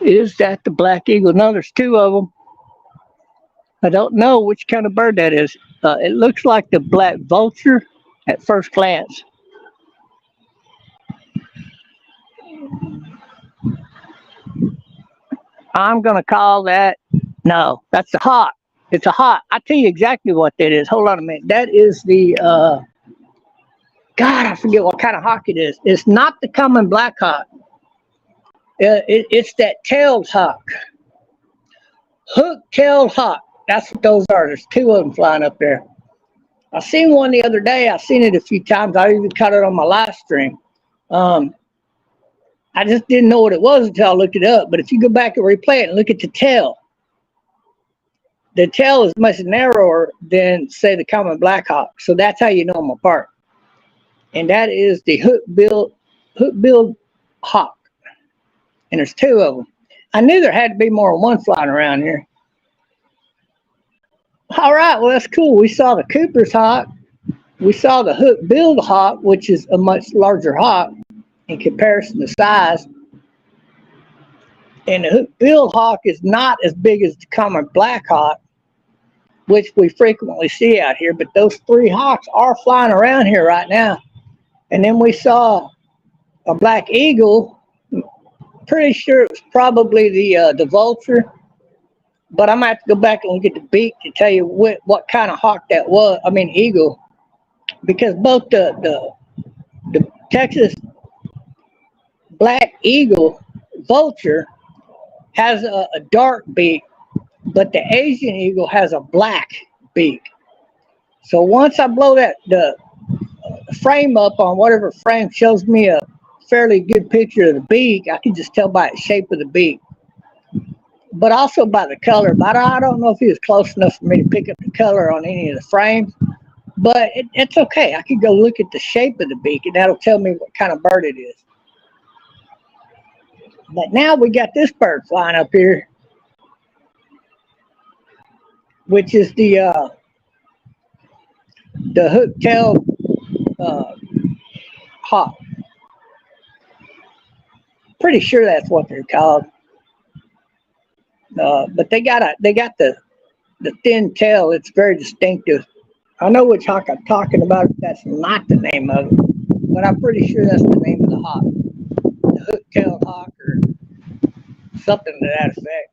S1: Is that the black eagle? No, there's two of them. I don't know which kind of bird that is. It looks like the black vulture at first glance. I'm going to call that, no, that's a hawk. It's a hawk. I'll tell you exactly what that is. Hold on a minute. That is the, God, I forget what kind of hawk it is. It's not the common black hawk. It's that tailed hawk. Hook-tailed hawk. That's what those are. There's two of them flying up there. I seen one the other day. I've seen it a few times. I even caught it on my live stream. I just didn't know what it was until I looked it up. But if you go back and replay it and look at the tail is much narrower than, say, the common black hawk. So that's how you know them apart. And that is the hook-billed hawk. And there's two of them. I knew there had to be more than one flying around here. All right, well, that's cool. We saw the Cooper's hawk. We saw the hook-billed hawk, which is a much larger hawk in comparison to size. And the hook-billed hawk is not as big as the common black hawk, which we frequently see out here. But those three hawks are flying around here right now. And then we saw a black eagle. Pretty sure it was probably the vulture. But I'm going to have to go back and look at the beak to tell you what kind of hawk that was. I mean, eagle. Because both the Texas black eagle vulture has a dark beak, but the Asian eagle has a black beak. So once I blow the frame up on whatever frame shows me a fairly good picture of the beak, I can just tell by the shape of the beak, but also by the color. But I don't know if he was close enough for me to pick up the color on any of the frames, but it's okay. I can go look at the shape of the beak, and that'll tell me what kind of bird it is. But now we got this bird flying up here, which is the hook-tailed hawk. Pretty sure that's what they're called. But they got the thin tail. It's very distinctive. I know which hawk I'm talking about. That's not the name of it, but I'm pretty sure that's the name of the hawk, the hook-tailed hawk or something to that effect.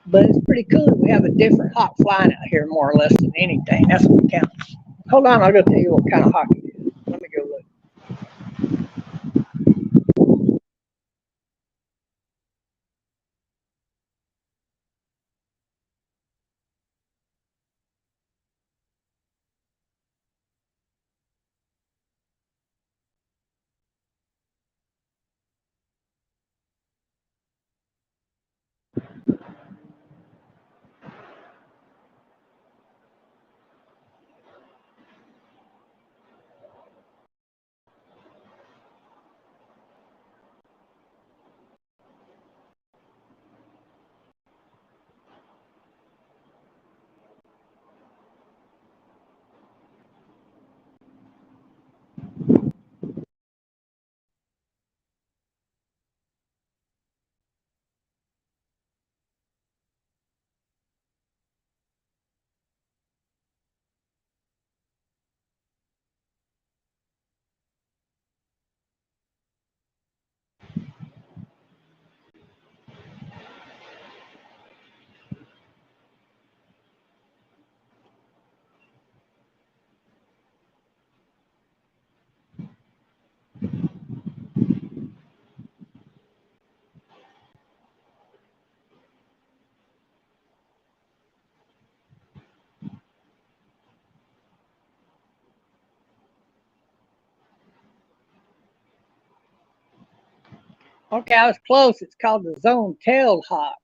S1: But it's pretty cool that we have a different hawk flying out here more or less than anything. That's what counts. Hold on, I'll go tell you what kind of hawk it is. Let me go look. Okay, I was close. It's called the zone-tailed hawk,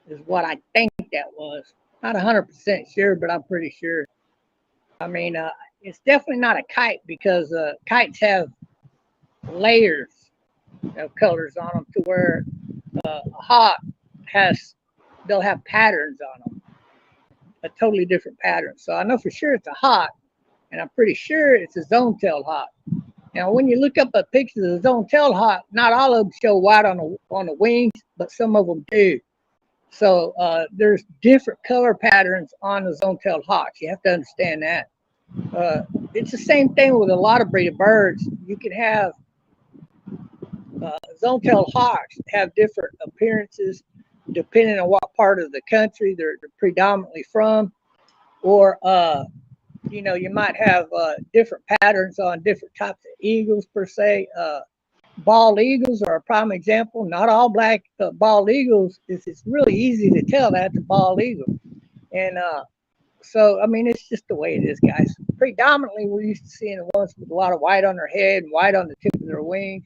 S1: is what I think that was. Not 100% sure, but I'm pretty sure. I mean, it's definitely not a kite because kites have layers of colors on them to where a hawk they'll have patterns on them, a totally different pattern. So I know for sure it's a hawk, and I'm pretty sure it's a zone-tailed hawk. Now, when you look up a picture of the zone-tailed hawk, not all of them show white on the wings, but some of them do. So there's different color patterns on the zone-tailed hawks. You have to understand that. It's the same thing with a lot of breed of birds. You can have zone-tailed hawks have different appearances depending on what part of the country they're predominantly from, or you might have different patterns on different types of eagles per se. Bald eagles are a prime example. Not all black bald eagles. It's really easy to tell that's a bald eagle, and so I mean it's just the way it is, guys. Predominantly, we're used to seeing the ones with a lot of white on their head and white on the tip of their wings,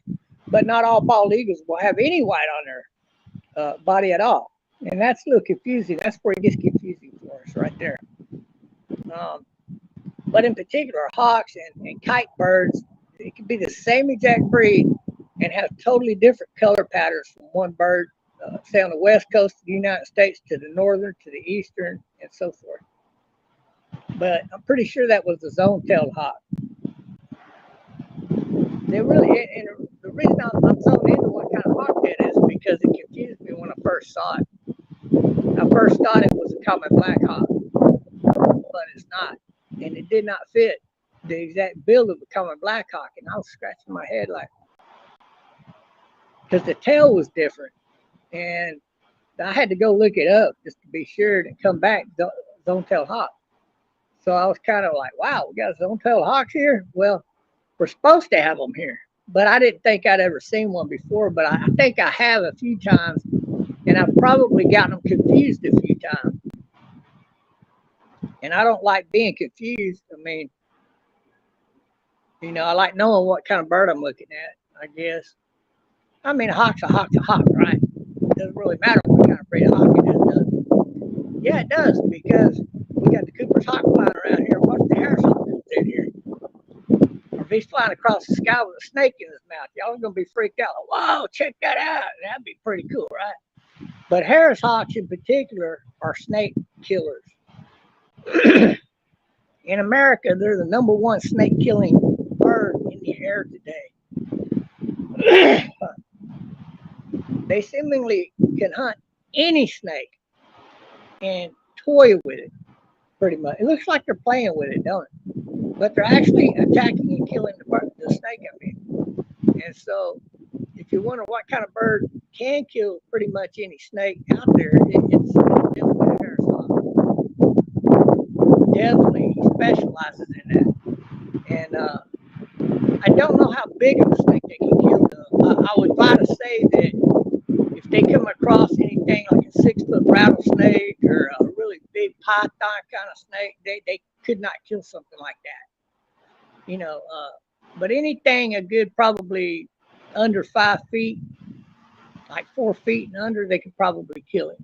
S1: but not all bald eagles will have any white on their body at all, and that's a little confusing. That's where it gets confusing for us right there. But in particular, hawks and kite birds, it could be the same exact breed and have totally different color patterns from one bird, say on the west coast of the United States to the northern, to the eastern, and so forth. But I'm pretty sure that was the zone-tailed hawk. They really, and the reason I'm zoned into what kind of hawk that is because it confused me when I first saw it. I first thought it was a common black hawk, but it's not. And it did not fit the exact build of the common black hawk. And I was scratching my head like, because the tail was different. And I had to go look it up just to be sure and come back, zone-tailed hawk. So I was kind of like, wow, we got zone-tailed hawks here? Well, we're supposed to have them here. But I didn't think I'd ever seen one before, but I think I have a few times. And I've probably gotten them confused a few times. And I don't like being confused. I mean, I like knowing what kind of bird I'm looking at, I guess. I mean, a hawk's a hawk's a hawk, right? It doesn't really matter what kind of breed of hawk it is, does it? Yeah, it does, because we got the Cooper's hawk flying around here. What if the Harris hawk comes in here? Or if he's flying across the sky with a snake in his mouth, y'all are going to be freaked out. Like, whoa, check that out. That'd be pretty cool, right? But Harris hawks in particular are snake killers. In America, they're the #1 snake killing bird in the air today. They seemingly can hunt any snake and toy with it, pretty much. It looks like they're playing with it, don't it? But they're actually attacking and killing the snake, I mean. And so, if you wonder what kind of bird can kill pretty much any snake out there, it's definitely a Harris hawk. Definitely, he specializes in that. And I don't know how big of a snake they can kill, though. I would try to say that if they come across anything like a 6-foot rattlesnake or a really big python kind of snake, they could not kill something like that. But anything a good probably under 5 feet, like 4 feet and under, they could probably kill it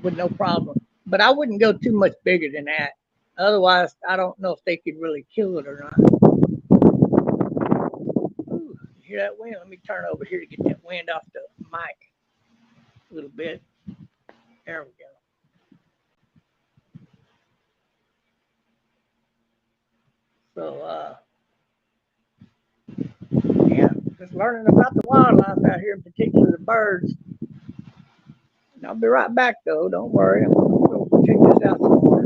S1: with no problem. But I wouldn't go too much bigger than that. Otherwise, I don't know if they could really kill it or not. Ooh, you hear that wind? Let me turn over here to get that wind off the mic a little bit. There we go. So, yeah, just learning about the wildlife out here, in particular the birds. And I'll be right back, though. Don't worry. I'm going to check this out some more.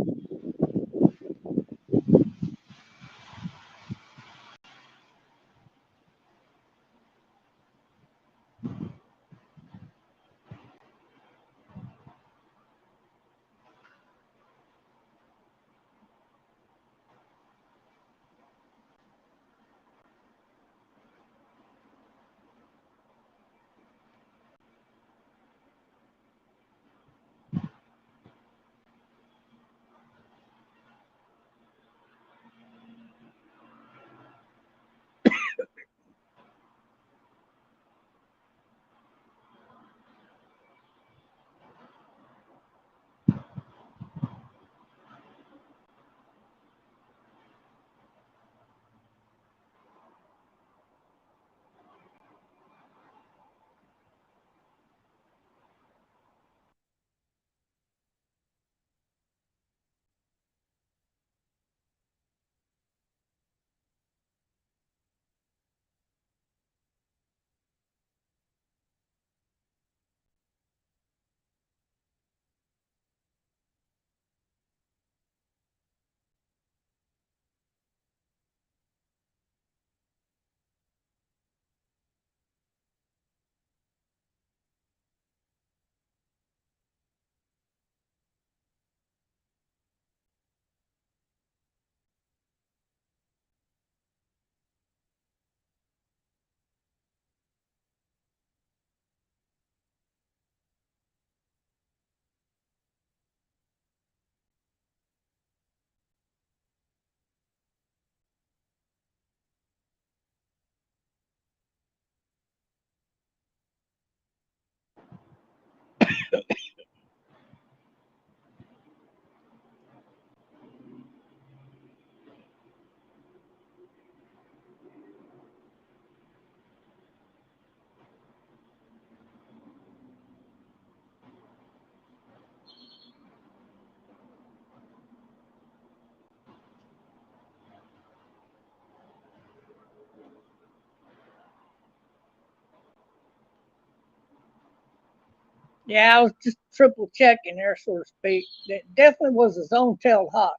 S1: Yeah, I was just triple checking there, so to speak. It definitely was a zone-tailed hawk.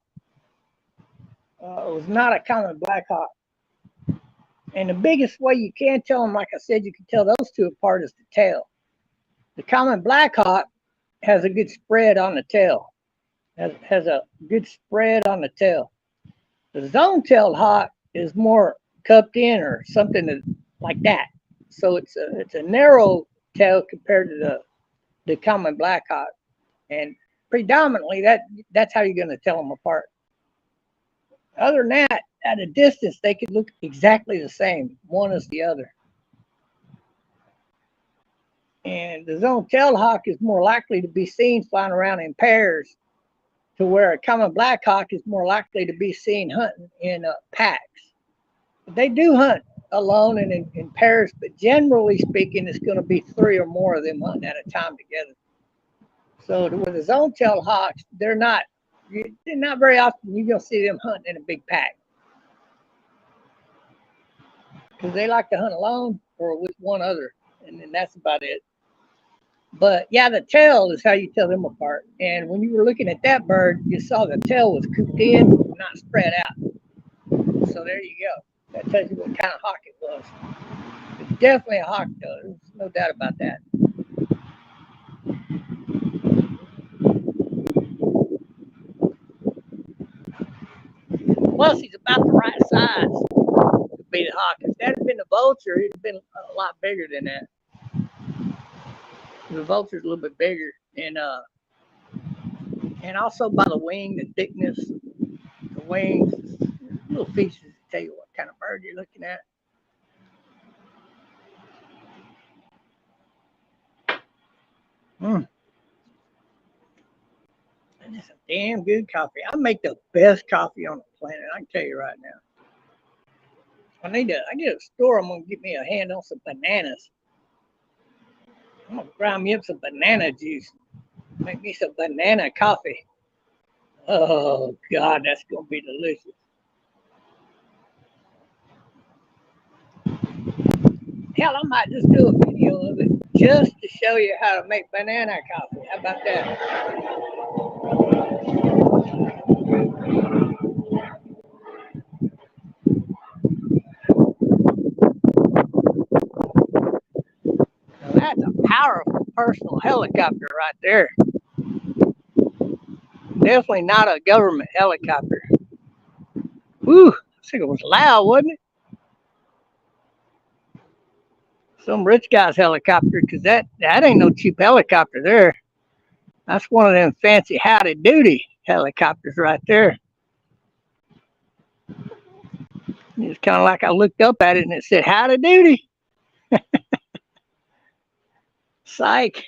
S1: It was not a common black hawk. And the biggest way you can tell them, like I said, you can tell those two apart is the tail. The common black hawk has a good spread on the tail. Has a good spread on the tail. The zone-tailed hawk is more cupped in or something like that. So it's a narrow tail compared to the common black hawk, and predominantly that's how you're going to tell them apart. Other than that, at a distance, they could look exactly the same, one as the other. And the zone-tailed hawk is more likely to be seen flying around in pairs, to where a common black hawk is more likely to be seen hunting in packs. But they do hunt alone and in pairs, but generally speaking, it's going to be 3 or more of them hunting at a time together. So with the zone-tailed hawks, they're not very often you're going to see them hunting in a big pack, because they like to hunt alone or with one other, and then that's about it. But yeah, the tail is how you tell them apart. And when you were looking at that bird, you saw the tail was cooped in, not spread out. So there you go. That tells you what kind of hawk it was. It's definitely a hawk, though. There's no doubt about that. Plus, he's about the right size to be the hawk. If that had been the vulture, it'd have been a lot bigger than that. The vulture's a little bit bigger, and also by the wing, the thickness, the wings, little features to tell you what kind of bird you're looking at. And it's a damn good coffee. I make the best coffee on the planet. I can tell you right now. I get a store. I'm gonna get me a hand on some bananas. I'm gonna grind me up some banana juice. Make me some banana coffee. Oh God, that's gonna be delicious. Hell, I might just do a video of it just to show you how to make banana coffee. How about that? Now that's a powerful personal helicopter right there. Definitely not a government helicopter. Woo, I think it was loud, wasn't it? Some rich guy's helicopter, because that ain't no cheap helicopter there. That's one of them fancy howdy doody helicopters right there. It's kind of like I looked up at it and it said howdy doody. Psych.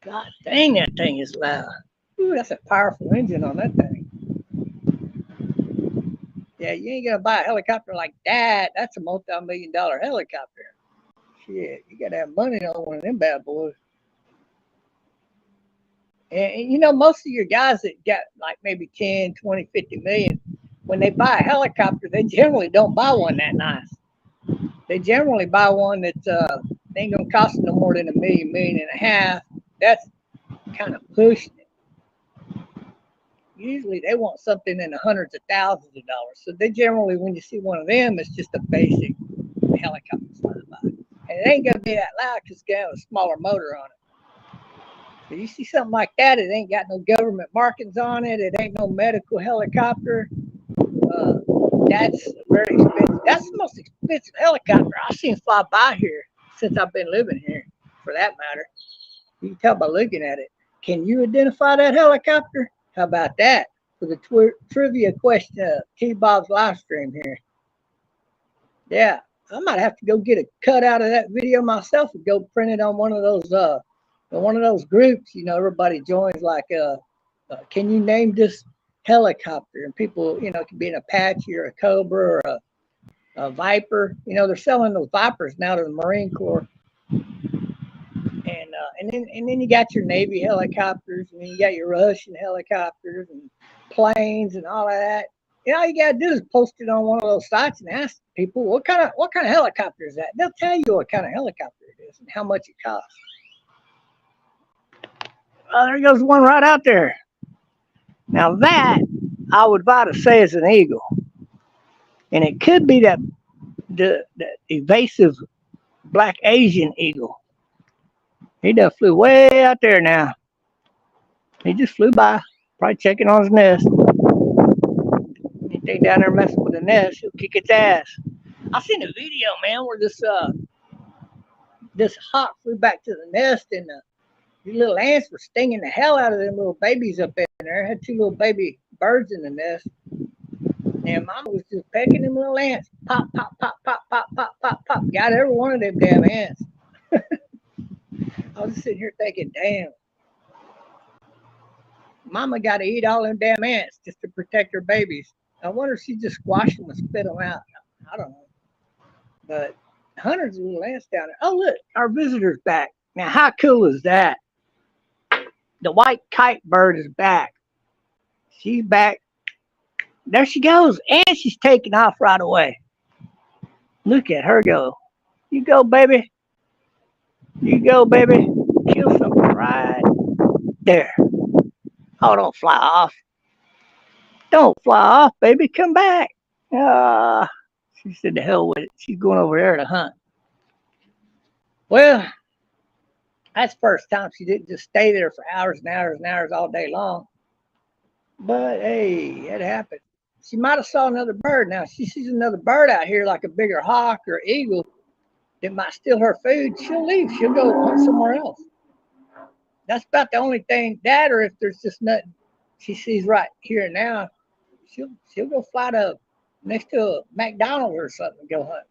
S1: God dang, that thing is loud. Ooh, that's a powerful engine on that thing. Yeah, you ain't gonna buy a helicopter like that. That's a multi-million-dollar helicopter. Shit, you gotta have money on one of them bad boys. And you know, most of your guys that got like maybe 10, 20, 50 million, when they buy a helicopter, they generally don't buy one that nice. They generally buy one that ain't gonna cost them no more than $1 million, $1.5 million. That's kind of pushing it. Usually they want something in the hundreds of thousands of dollars. So they generally, when you see one of them, it's just a basic helicopter flying by. And it ain't gonna be that loud because it's gonna have a smaller motor on it. So you see something like that, it ain't got no government markings on it. It ain't no medical helicopter. That's very expensive. That's the most expensive helicopter I've seen fly by here since I've been living here, for that matter. You can tell by looking at it. Can you identify that helicopter? How about that for the trivia question of T-Bob's live stream here? Yeah, I might have to go get a cut out of that video myself and go print it on one of those groups. You know, everybody joins like can you name this helicopter? And people, you know, it could be an Apache or a Cobra or a Viper. You know, they're selling those Vipers now to the Marine Corps. And then you got your Navy helicopters, and then you got your Russian helicopters and planes and all of that. You know, all you gotta do is post it on one of those sites and ask people what kind of helicopter is that. They'll tell you what kind of helicopter it is and how much it costs. Oh, there goes one right out there. Now that I would buy to say is an eagle, and it could be that the evasive black Asian eagle. He done flew way out there now. He just flew by, probably checking on his nest. Anything down there messing with the nest, he'll kick its ass. I seen a video, man, where this hawk flew back to the nest, and these little ants were stinging the hell out of them little babies up in there. Had 2 little baby birds in the nest. And Mama was just pecking them little ants. Pop, pop, pop, pop, pop, pop, pop, pop. Got every one of them damn ants. I was just sitting here thinking, damn. Mama got to eat all them damn ants just to protect her babies. I wonder if she just squashed them and spit them out. I don't know. But hundreds of little ants down there. Oh, look, our visitor's back. Now, how cool is that? The white kite bird is back. She's back. There she goes. And she's taking off right away. Look at her go. You go, baby. You go, baby. Kill something right there. Oh, don't fly off. Don't fly off, baby. Come back. She said, the hell with it. She's going over there to hunt. Well, that's the first time she didn't just stay there for hours and hours and hours all day long. But, hey, it happened. She might have saw another bird. Now, if she sees another bird out here, like a bigger hawk or eagle, that might steal her food, she'll leave. She'll go hunt somewhere else. That's about the only thing. That, or if there's just nothing she sees right here and now, she'll go fly to next to a McDonald's or something and go hunt.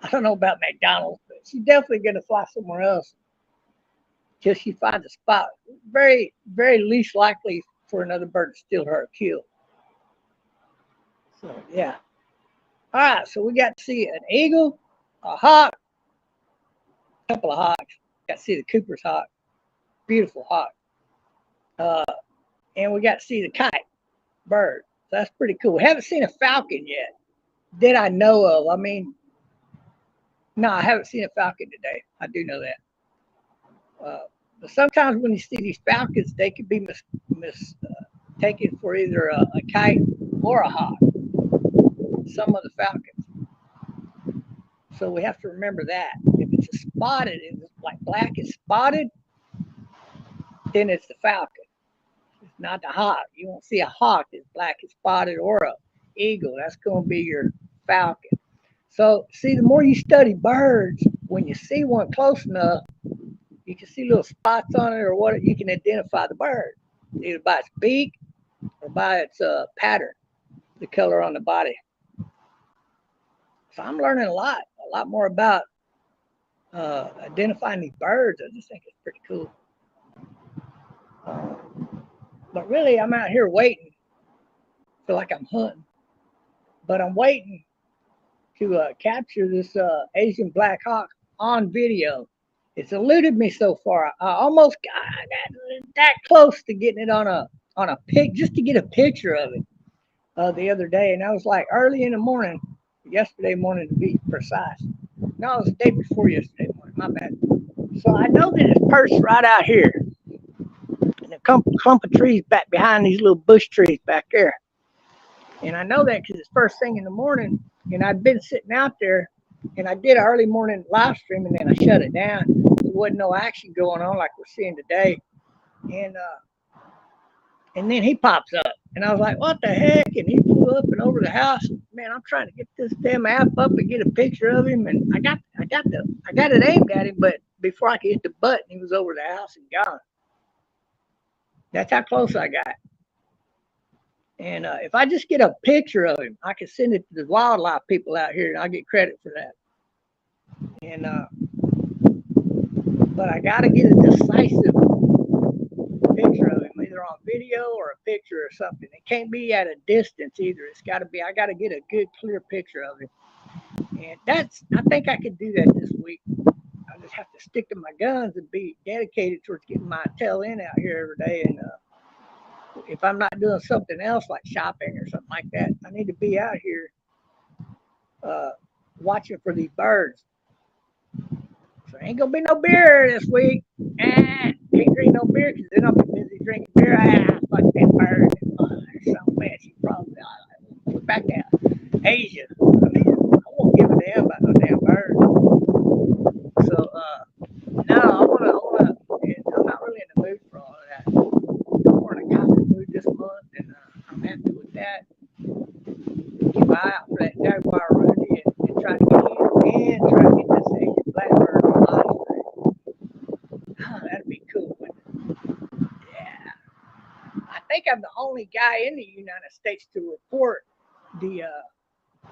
S1: I don't know about McDonald's, but she's definitely going to fly somewhere else till she finds a spot. Very, very least likely for another bird to steal her or kill. So, yeah. All right, so we got to see an eagle, a hawk, a couple of hawks. Got to see the Cooper's hawk. Beautiful hawk. And we got to see the kite bird. So that's pretty cool. We haven't seen a falcon yet that I know of. I mean, no, I haven't seen a falcon today. I do know that. But sometimes when you see these falcons, they can be mistaken for either a kite or a hawk. Some of the falcons. So we have to remember that. If it's a spotted, if it's like black is spotted, then it's the falcon. It's not the hawk. You won't see a hawk that's black and spotted or a eagle. That's going to be your falcon. So, see, the more you study birds, when you see one close enough, you can see little spots on it or what, you can identify the bird, either by its beak or by its pattern, the color on the body. So I'm learning a lot more about identifying these birds. I just think it's pretty cool. But really, I'm out here waiting. Feel like I'm hunting, but I'm waiting to capture this Asian black hawk on video. It's eluded me so far. I almost got that close to getting it on a pic, just to get a picture of it the other day, and that was like early in the morning, yesterday morning to be precise. No, it was the day before yesterday morning. My bad. So I know that it's perched right out here. And a clump of trees back behind these little bush trees back there. And I know that because it's first thing in the morning. And I've been sitting out there. And I did an early morning live stream. And then I shut it down. There wasn't no action going on like we're seeing today. And then he pops up. And I was like, what the heck? And he flew up and over the house. Man, I'm trying to get this damn app up and get a picture of him. And I got it aimed at him. But before I could hit the button, he was over the house and gone. That's how close I got. And if I just get a picture of him, I can send it to the wildlife people out here, and I'll get credit for that. And but I got to get a decisive picture of him, either on video or a picture or something. It can't be at a distance either. It's got to be. I got to get a good, clear picture of him. And I think I could do that this week. I just have to stick to my guns and be dedicated towards getting my tail end out here every day. And if I'm not doing something else like shopping or something like that, I need to be out here watching for these birds. So ain't gonna be no beer this week. Can't drink no beer because then I'll be busy drinking beer. Fuck that bird. There's some bad. She probably back to Asia. I mean, I won't give a damn about no damn bird. So no, I'm not really in the mood for all of that. We're in a coffee mood this month, and I'm happy with that. Keep an eye out for that Jaguar Rudy and try to get him and try to get this Asian blackbird on live stream. That'd be cool, wouldn't it? Yeah. I think I'm the only guy in the United States to report the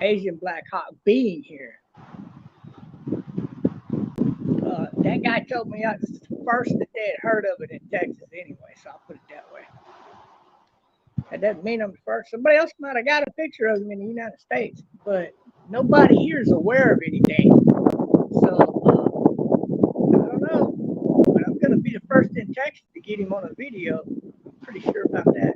S1: Asian Black Hawk being here. That guy told me I was the first that they had heard of it in Texas anyway, so I'll put it that way. That doesn't mean I'm the first. Somebody else might have got a picture of him in the United States, but nobody here is aware of anything. So, I don't know. But I'm going to be the first in Texas to get him on a video. I'm pretty sure about that.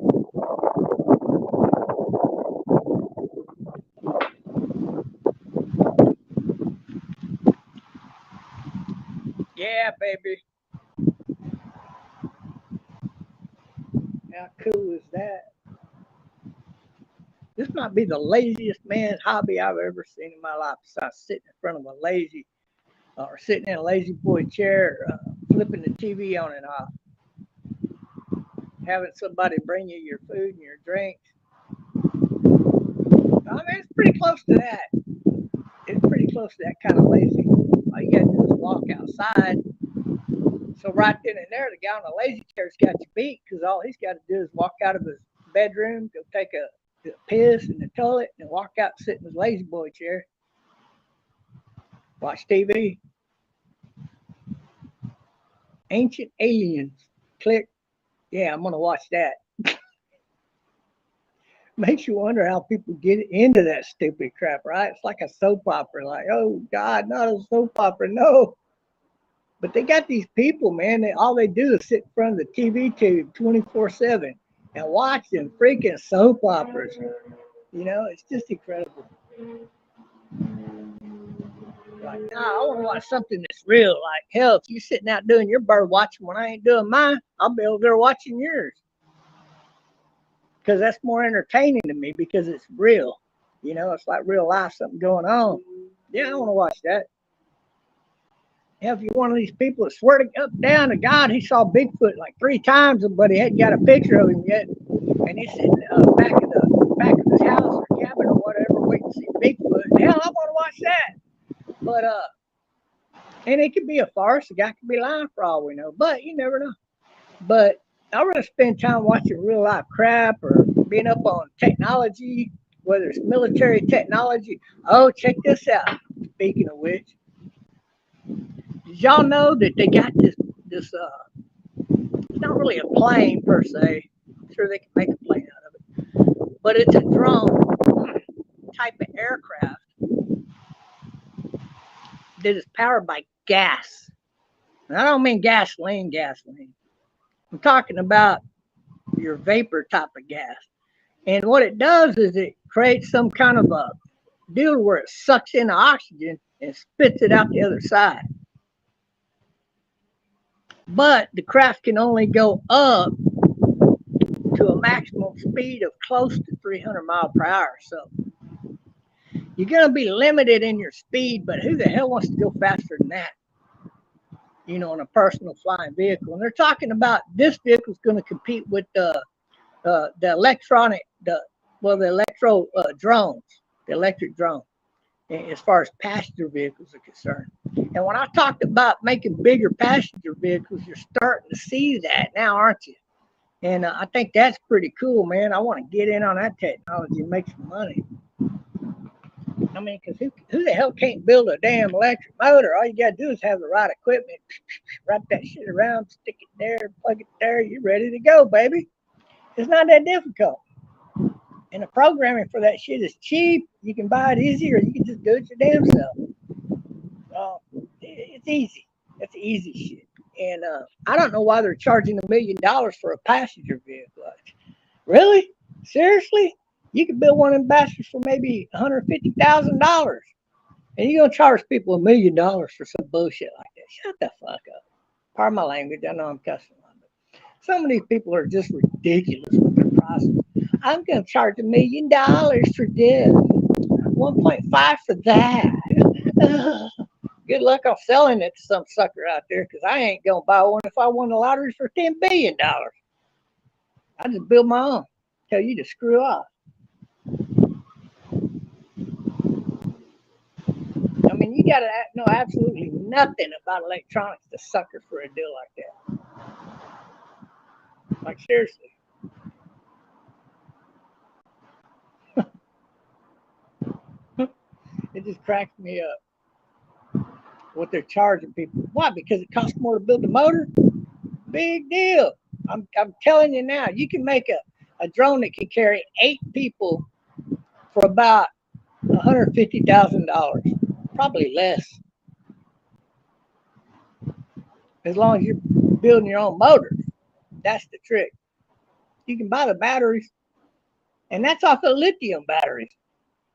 S1: Yeah, baby. How cool is that? This might be the laziest man's hobby I've ever seen in my life, besides sitting in front of a lazy, or sitting in a lazy boy chair, flipping the TV on and off, having somebody bring you your food and your drinks. I mean, it's pretty close to that. It's pretty close to that kind of lazy. All you got to do is walk outside. So right then and there, the guy on the lazy chair's got you beat, because all he's got to do is walk out of his bedroom, go take a piss in the toilet, and walk out and sit in his lazy boy chair. Watch TV. Ancient Aliens. Click. Yeah, I'm going to watch that. Makes you wonder how people get into that stupid crap, right? It's like a soap opera. Like, oh, God, not a soap opera. No. But they got these people, man. All they do is sit in front of the TV tube 24/7 and watch them freaking soap operas. You know, it's just incredible. Like, nah, I want to watch something that's real. Like, hell, if you're sitting out doing your bird watching when I ain't doing mine, I'll be over there watching yours. Because that's more entertaining to me, because it's real. You know, it's like real life, something going on. Yeah, I want to watch that. Yeah, if you're one of these people that swear to up down to God, he saw Bigfoot like 3 times, but he hadn't got a picture of him yet. And he's sitting back of his house or cabin or whatever, waiting to see Bigfoot. Hell, I want to watch that. But and it could be a farce. The guy could be lying for all we know, but you never know. But I'd rather spend time watching real life crap or being up on technology, whether it's military technology. Oh, check this out. Speaking of which, did y'all know that they got this it's not really a plane per se. I'm sure they can make a plane out of it, but it's a drone type of aircraft that is powered by gas. And I don't mean gasoline. I'm talking about your vapor type of gas. And what it does is it creates some kind of a deal where it sucks in the oxygen and spits it out the other side. But the craft can only go up to a maximum speed of close to 300 miles per hour. So you're going to be limited in your speed, but who the hell wants to go faster than that? You know, in a personal flying vehicle. And they're talking about this vehicle is going to compete with the electro drones, the electric drone, as far as passenger vehicles are concerned. And when I talked about making bigger passenger vehicles, you're starting to see that now, aren't you? And I think that's pretty cool, man. I want to get in on that technology and make some money. I mean, because who the hell can't build a damn electric motor? All you got to do is have the right equipment, wrap that shit around, stick it there, plug it there. You're ready to go, baby. It's not that difficult. And the programming for that shit is cheap. You can buy it easy, or you can just do it your damn self. It's easy. It's easy shit. And I don't know why they're charging $1 million for a passenger vehicle. Really? Seriously? You could build one of them bastards for maybe $150,000. And you're going to charge people $1 million for some bullshit like that. Shut the fuck up. Pardon my language. I know I'm cussing a lot. Some of these people are just ridiculous with their prices. I'm going to charge $1 million for this. 1.5 for that. Good luck on selling it to some sucker out there, because I ain't going to buy one if I won the lottery for $10 billion. I just build my own. Tell you to screw off. I mean, you got to know absolutely nothing about electronics to sucker for a deal like that. Like, seriously. It just cracks me up what they're charging people. Why? Because it costs more to build the motor? Big deal. I'm telling you now, you can make a drone that can carry 8 people for about $150,000, probably less, as long as you're building your own motors. That's the trick. You can buy the batteries, and that's off of lithium batteries,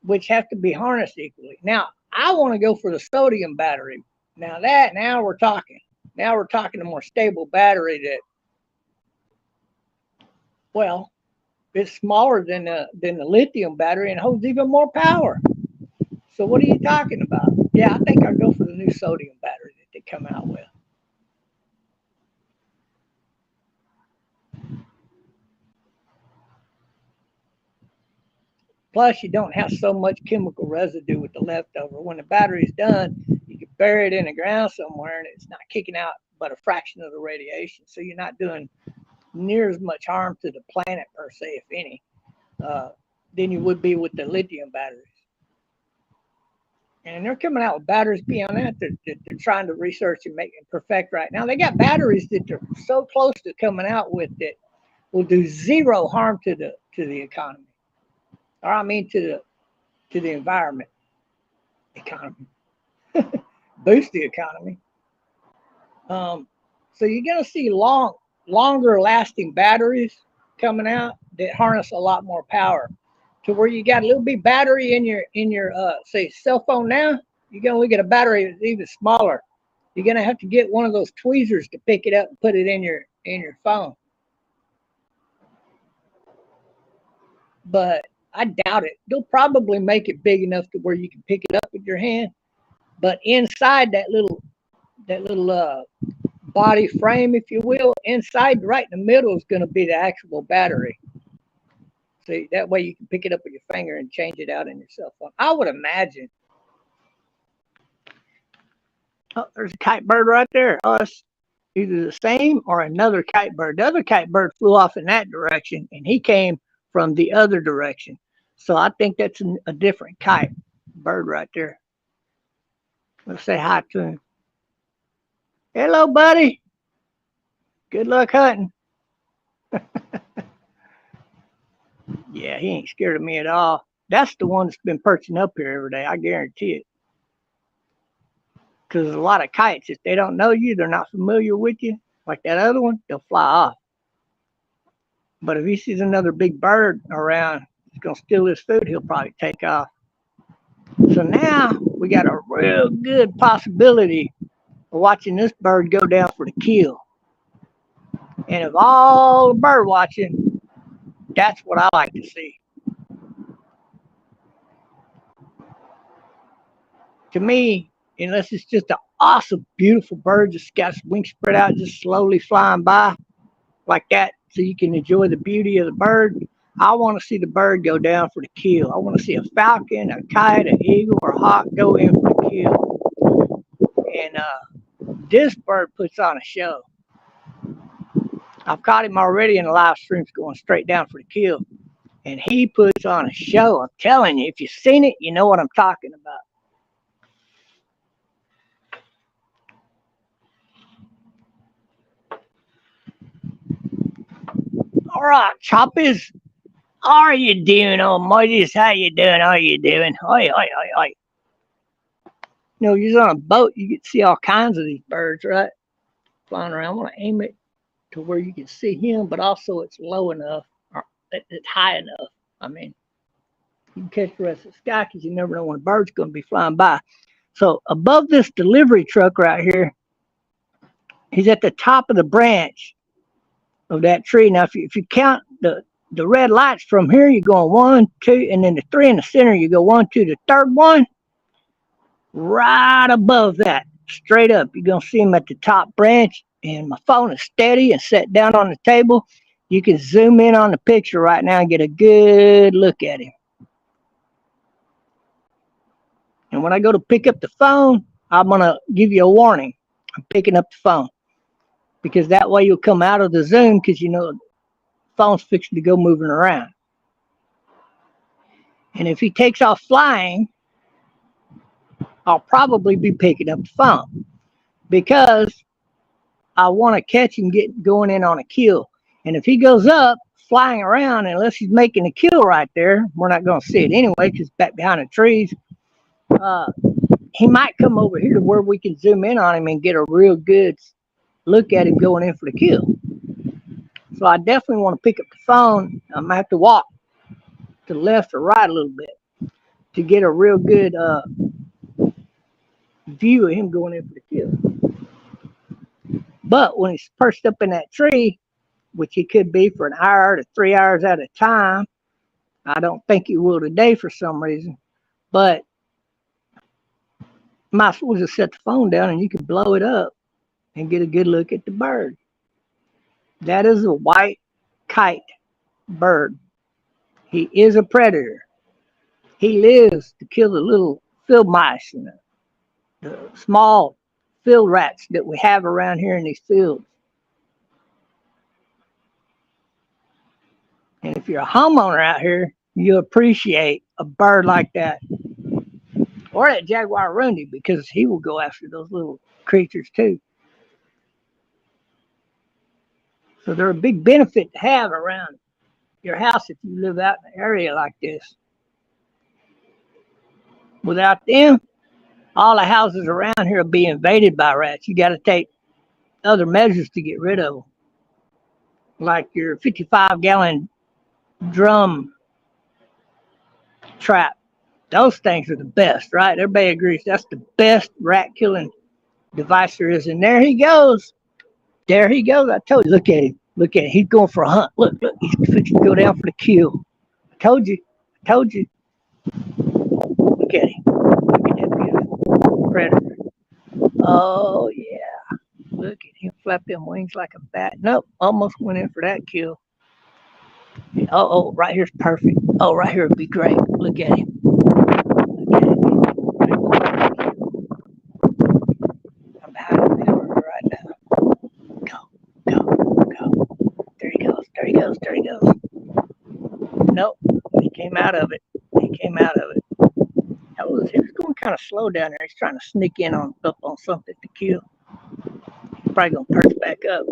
S1: which have to be harnessed equally. Now, I want to go for the sodium battery. Now we're talking. Now we're talking a more stable battery that, well, it's smaller than the lithium battery and holds even more power. So what are you talking about? Yeah, I think I'll go for the new sodium battery that they come out with. Plus, you don't have so much chemical residue with the leftover. When the battery's done, you can bury it in the ground somewhere and it's not kicking out but a fraction of the radiation. So you're not doing near as much harm to the planet per se, if any, than you would be with the lithium batteries. And they're coming out with batteries beyond that. They're trying to research and make and perfect right now. They got batteries that they're so close to coming out with that will do zero harm to the economy. Or I mean to the environment. Economy. Boost the economy. So you're gonna see longer lasting batteries coming out that harness a lot more power. To where you got a little bit battery in your say cell phone now, you're gonna look at a battery that's even smaller. You're gonna have to get one of those tweezers to pick it up and put it in your phone. But I doubt it. They'll probably make it big enough to where you can pick it up with your hand. But inside that little body frame, if you will, inside right in the middle is going to be the actual battery. See, that way you can pick it up with your finger and change it out in your cell phone. I would imagine. Oh, there's a kite bird right there. Oh, it's either the same or another kite bird. The other kite bird flew off in that direction, and he came from the other direction. So I think that's a different kite bird right there. Let's say hi to him. Hello, buddy. Good luck hunting. Yeah, he ain't scared of me at all. That's the one that's been perching up here every day. I guarantee it. Because there's a lot of kites. If they don't know you, they're not familiar with you, like that other one, they'll fly off. But if he sees another big bird around, it's going to steal his food, he'll probably take off. So now we got a real good possibility of watching this bird go down for the kill. And of all the bird watching, that's what I like to see. To me, unless it's just an awesome, beautiful bird just got its wings spread out, just slowly flying by like that, so you can enjoy the beauty of the bird. I want to see the bird go down for the kill. I want to see a falcon, a kite, an eagle, or a hawk go in for the kill. And this bird puts on a show. I've caught him already in the live streams going straight down for the kill. And he puts on a show. I'm telling you, if you've seen it, you know what I'm talking about. All right, choppies. How are you doing, almighties? How you doing? How you doing? Oi, oi, oi, oi. You know, you're on a boat, you get to see all kinds of these birds, right? Flying around. I want to aim it to where you can see him, but also it's low enough, or it's high enough. I mean, you can catch the rest of the sky because you never know when a bird's going to be flying by. So above this delivery truck right here, he's at the top of the branch of that tree. Now, if you count the red lights from here, you're going 1, 2, and then the 3 in the center, you go 1, 2. The third one, right above that, straight up, you're going to see him at the top branch. And my phone is steady and set down on the table. You can zoom in on the picture right now and get a good look at him. And when I go to pick up the phone, I'm going to give you a warning. I'm picking up the phone. Because that way you'll come out of the zoom because you know the phone's fixing to go moving around. And if he takes off flying, I'll probably be picking up the phone because I want to catch him going in on a kill. And if he goes up flying around, unless he's making a kill right there, we're not going to see it anyway because it's back behind the trees. He might come over here to where we can zoom in on him and get a real good look at him going in for the kill. So I definitely want to pick up the phone. I'm going to have to walk to the left or right a little bit to get a real good view of him going in for the kill. But when he's perched up in that tree, which he could be for an hour to 3 hours at a time, I don't think he will today for some reason, but might as well just set the phone down and you can blow it up and get a good look at the bird. That is a white kite bird. He is a predator. He lives to kill the little field mice and the small field rats that we have around here in these fields. And if you're a homeowner out here, you appreciate a bird like that. Or that jaguar rundy, because he will go after those little creatures too. So they're a big benefit to have around your house if you live out in an area like this. Without them, all the houses around here will be invaded by rats. You got to take other measures to get rid of them. Like your 55-gallon drum trap. Those things are the best, right? Everybody agrees that's the best rat killing device there is. And there he goes. There he goes. I told you, look at him. Look at him. He's going for a hunt. Look, he's fixing to go down for the kill. I told you. Look at him. Look at that beautiful predator. Oh, yeah. Look at him flap them wings like a bat. Nope, almost went in for that kill. Oh, right here's perfect. Oh, right here would be great. Look at him. I'm behind the camera right now. Go. There he goes. Nope, he came out of it. He was going kind of slow down there. He's trying to sneak in up on something to kill. He's probably going to perch back up.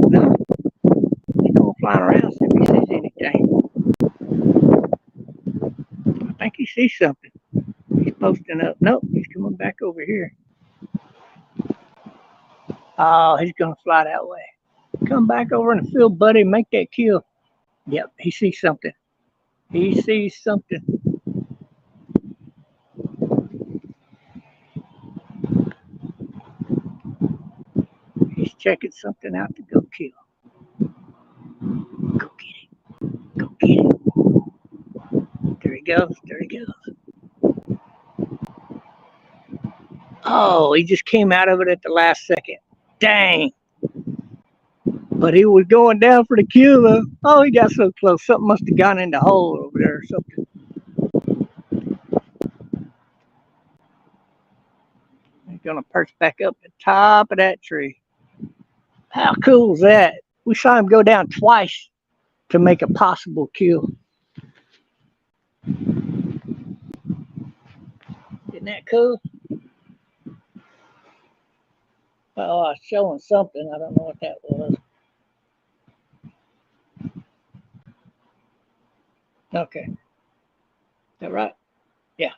S1: No, he's going flying around see if he sees anything. I think he sees something. He's posting up. Nope, he's coming back over here. Oh, he's going to fly that way. Come back over in the field, buddy. Make that kill. Yep, he sees something. He's checking something out to go kill. Go get him. There he goes. Oh, he just came out of it at the last second. Dang. But he was going down for the kill, though. Oh, he got so close. Something must have gone in the hole over there or something. He's going to perch back up at the top of that tree. How cool is that? We saw him go down twice to make a possible kill. Isn't that cool? Oh, I was showing something. I don't know what that was. Okay. Is that right? Yeah.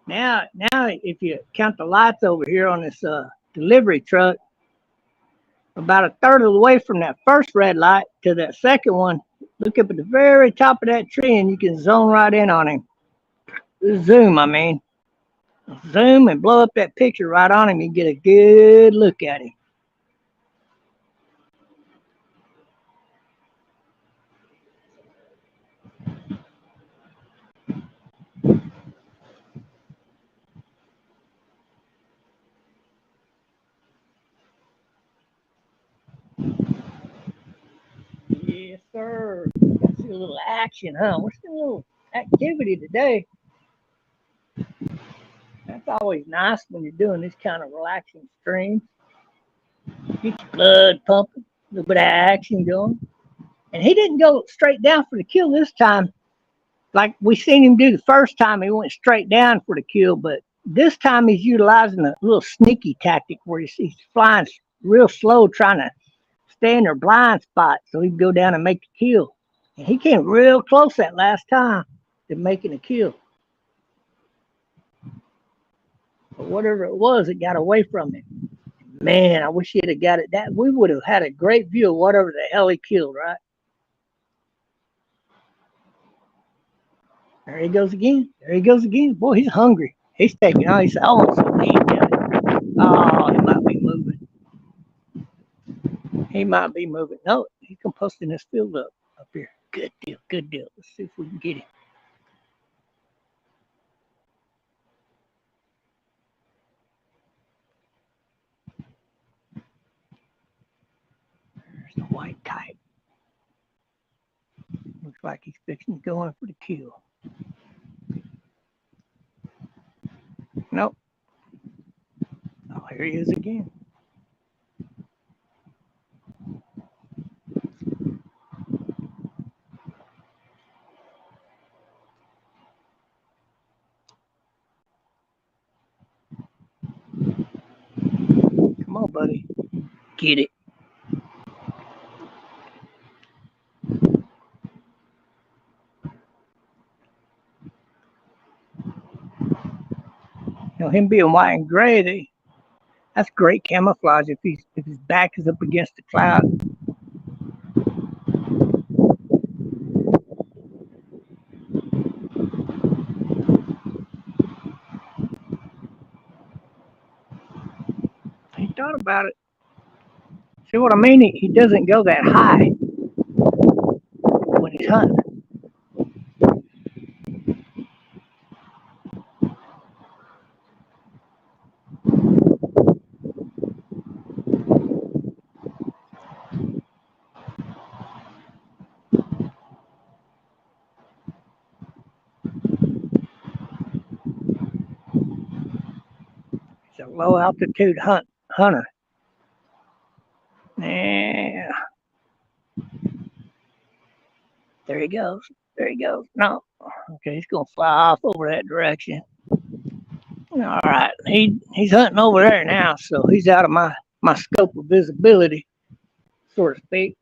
S1: Now, if you count the lights over here on this delivery truck, about a third of the way from that first red light to that second one, look up at the very top of that tree and you can zone right in on him. Zoom, I mean. Zoom and blow up that picture right on him. You get a good look at him. Yes, sir. Got to see a little action, huh? We're seeing a little activity today. That's always nice when you're doing this kind of relaxing stream. Get your blood pumping, a little bit of action going. And he didn't go straight down for the kill this time. Like we seen him do the first time, he went straight down for the kill, but this time he's utilizing a little sneaky tactic where he's flying real slow, trying to stay in their blind spot so he can go down and make the kill. And he came real close that last time to making a kill. But whatever it was, it got away from him. Man, I wish he'd have got it. That we would have had a great view of whatever the hell he killed, right? There he goes again. There he goes again. Boy, he's hungry. He's taking out. He said, I want some meat. Oh, he might be moving. He might be moving. No, he's composting his field up here. Good deal. Good deal. Let's see if we can get him. There's the white type. Looks like he's fixing to go in for the kill. Nope. Oh, here he is again. Come on, buddy. Get it. You know, him being white and gray, that's great camouflage if his back is up against the cloud. He thought about it. See what I mean? He doesn't go that high when he's hunting. He's a low altitude hunter. Yeah. There he goes. There he goes. No. Okay, he's gonna fly off over that direction. All right. He's hunting over there now, so he's out of my scope of visibility, so to speak.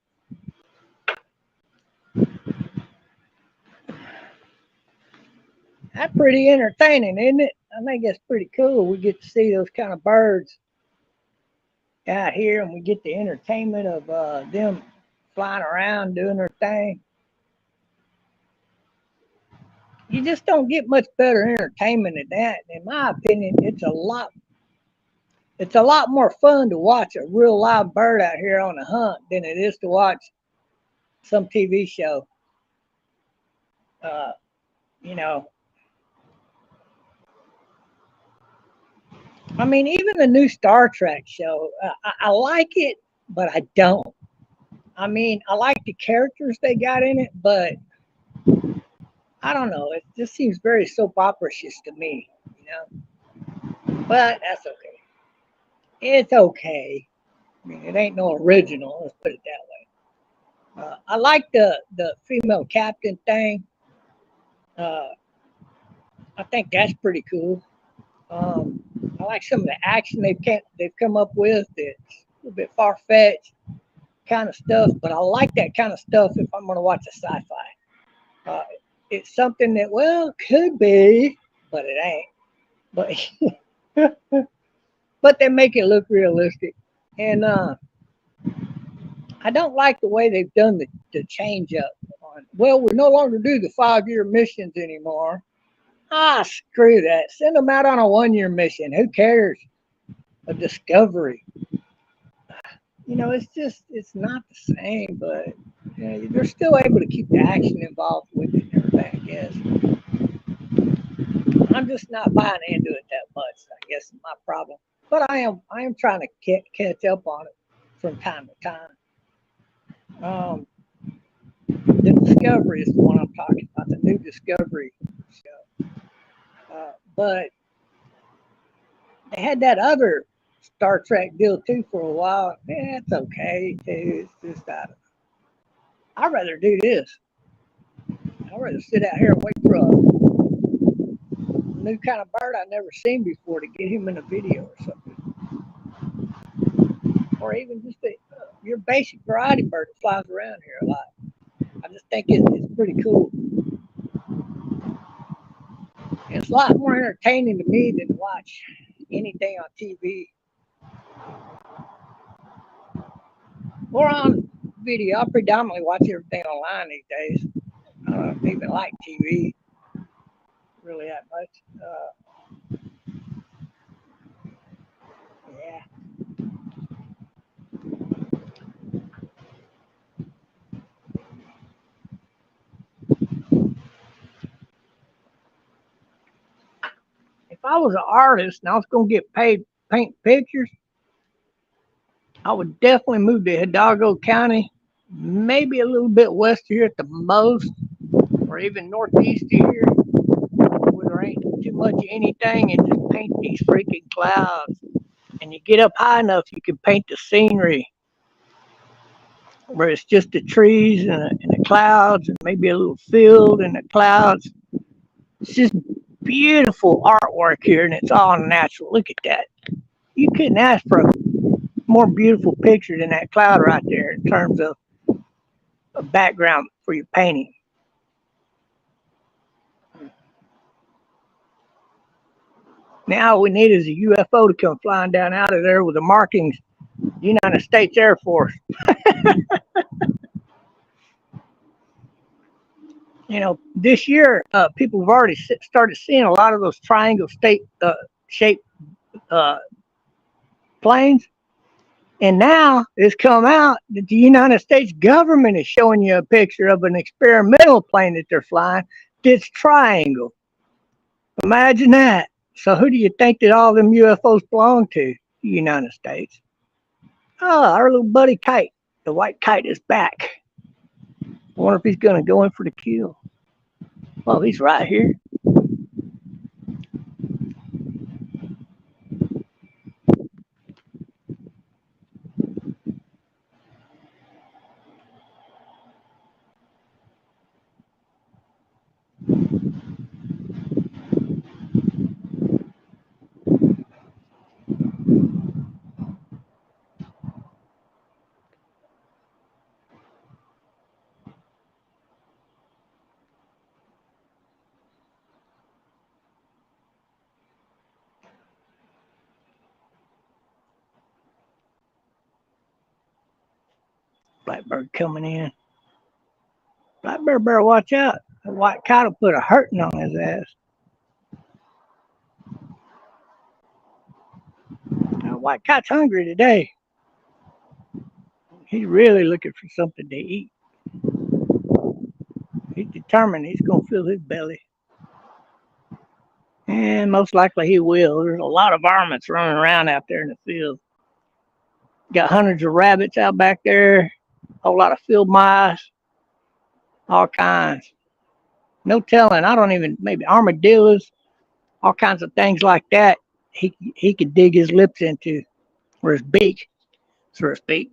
S1: That's pretty entertaining, isn't it? I think that's pretty cool. We get to see those kind of birds out here, and we get the entertainment of them flying around doing their thing. You just don't get much better entertainment than that. In my opinion, it's a lot more fun to watch a real live bird out here on a hunt than it is to watch some TV show. You know, I mean, even the new Star Trek show, I like it, but I don't. I mean, I like the characters they got in it, but I don't know. It just seems very soap opera-ish to me, you know. But that's okay. It's okay. I mean, it ain't no original. Let's put it that way. I like the female captain thing. I think that's pretty cool. I like some of the action they've come up with. It's a little bit far-fetched kind of stuff, but I like that kind of stuff if I'm going to watch a sci-fi. It's something that, well, could be, but it ain't. But they make it look realistic. And I don't like the way they've done the change up. Well, we no longer do the 5-year missions anymore. Screw that. Send them out on a 1-year mission. Who cares? A discovery. You know, it's not the same, but you know, they're still able to keep the action involved with it and everything, I guess. I'm just not buying into it that much, I guess is my problem. But I am trying to catch up on it from time to time. The Discovery is the one I'm talking about, the new Discovery show. But they had that other Star Trek deal too for a while. Yeah, it's okay too. It's just I'd rather do this. I'd rather sit out here and wait for a new kind of bird I've never seen before to get him in a video or something. Or even just your basic variety bird that flies around here a lot. I just think it's pretty cool. And it's a lot more entertaining to me than to watch anything on TV or on video. I predominantly watch everything online these days. I don't even like TV really that much. Yeah. If I was an artist and I was going to get paid to paint pictures, I would definitely move to Hidalgo County, maybe a little bit west here at the most, or even northeast here, where there ain't too much of anything, and just paint these freaking clouds. And you get up high enough, you can paint the scenery, where it's just the trees and the clouds, and maybe a little field and the clouds. It's just beautiful artwork here, and it's all natural. Look at that. You couldn't ask for a more beautiful picture than that cloud right there in terms of a background for your painting. Now all we need is a UFO to come flying down out of there with the markings, United States Air Force. You know, this year, people have already started seeing a lot of those triangle shaped planes. And now it's come out that the United States government is showing you a picture of an experimental plane that they're flying that's triangle. Imagine that. So who do you think that all them UFOs belong to? The United States. Oh, our little buddy Kite. The white kite is back. I wonder if he's going to go in for the kill. Well, he's right here. Blackbird coming in. Blackbird better watch out. The white kite will put a hurting on his ass. The white kite's hungry today. He's really looking for something to eat. He's determined he's going to fill his belly. And most likely he will. There's a lot of varmints running around out there in the field. Got hundreds of rabbits out back there. A whole lot of field mice. All kinds. No telling. I don't even, maybe armadillos. All kinds of things like that. He could dig his lips into, or his beak, so to speak.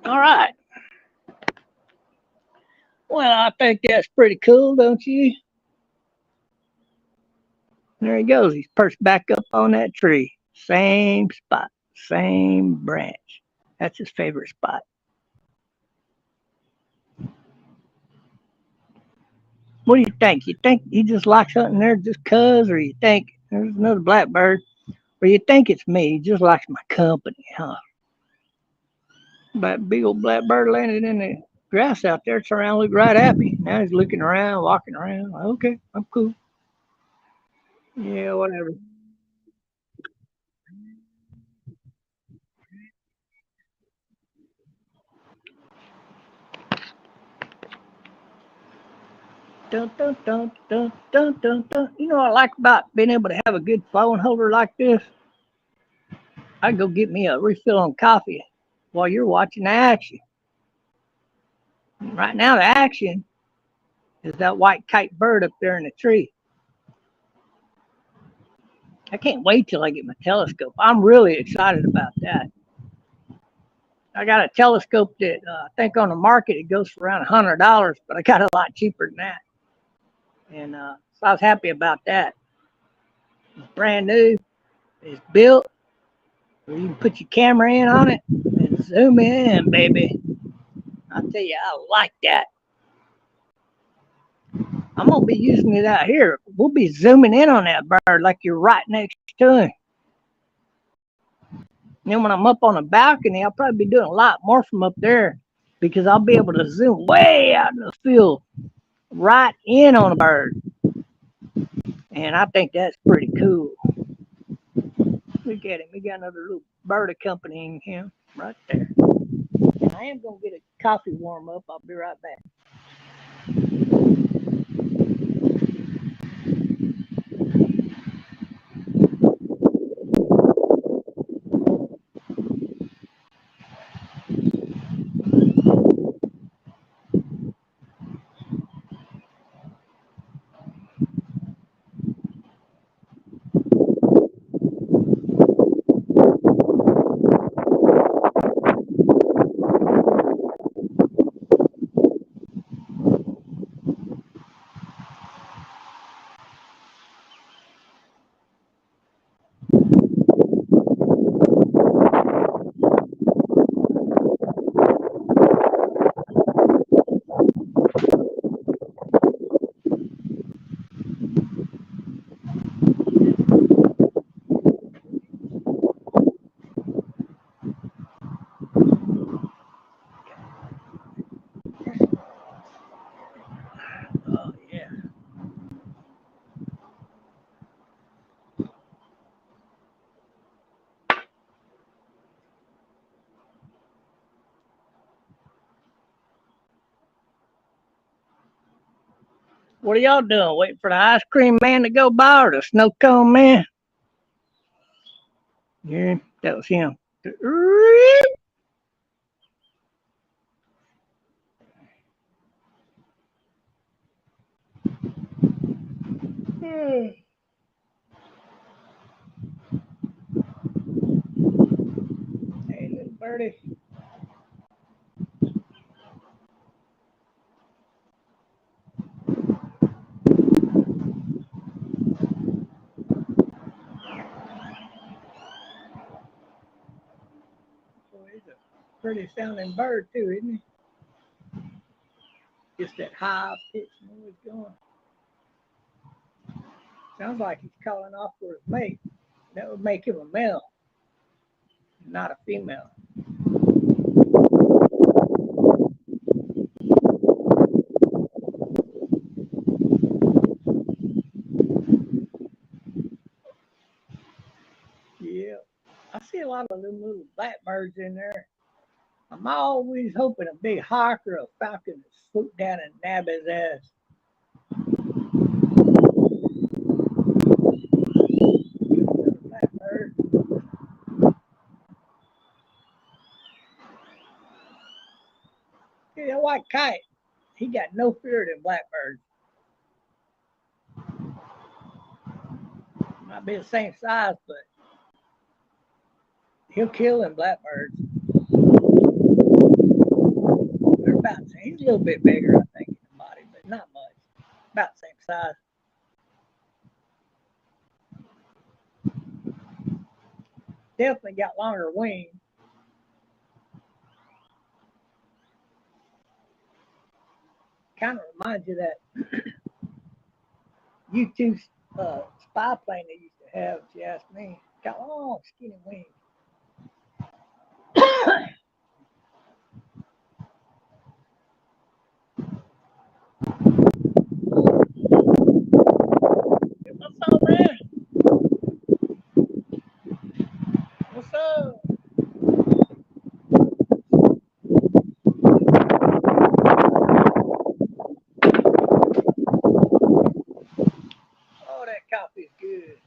S1: All right. Well, I think that's pretty cool, don't you? There he goes. He's perched back up on that tree. Same spot, same branch. That's his favorite spot. What do you think? You think he just likes hunting there just cuz, or you think there's another blackbird, or you think it's me? He just likes my company, huh? That big old blackbird landed in the grass out there, turned around, looked right at me. Now he's looking around, walking around. Okay, I'm cool. Yeah, whatever. Dun, dun, dun, dun, dun, dun, dun. You know what I like about being able to have a good phone holder like this? I go get me a refill on coffee while you're watching the action. Right now, the action is that white kite bird up there in the tree. I can't wait till I get my telescope. I'm really excited about that. I got a telescope that I think on the market it goes for around $100, but I got it a lot cheaper than that. And so I was happy about that. It's brand new. It's built. You can put your camera in on it and zoom in, baby. I tell you, I like that. I'm gonna be using it out here. We'll be zooming in on that bird like you're right next to him. And then when I'm up on a balcony, I'll probably be doing a lot more from up there because I'll be able to zoom way out in the field, right in on a bird. And I think that's pretty cool. Look at him. We got another little bird accompanying him right there. And I am gonna get a coffee warm up. I'll be right back. Oh yeah. What are y'all doing? Waiting for the ice cream man to go by or the snow cone man? Yeah, that was him. Hey, little birdie. Boy, he's a pretty sounding bird too, isn't he? Just that high pitched noise going. Sounds like he's calling off for his mate. That would make him a male, not a female. Yeah. I see a lot of them little blackbirds in there. I'm always hoping a big hawk or a falcon will swoop down and nab his ass. Blackbird. Yeah, that white kite, he got no fear of them blackbirds. Might be the same size, but he'll kill them blackbirds. They're about the same. He's a little bit bigger, I think, in the body, but not much. About the same size. Definitely got longer wings. Kind of reminds you of that U-2 spy plane they used to have, if you ask me. Got long, skinny wings. What's up, man? What's up? Oh, that coffee is good.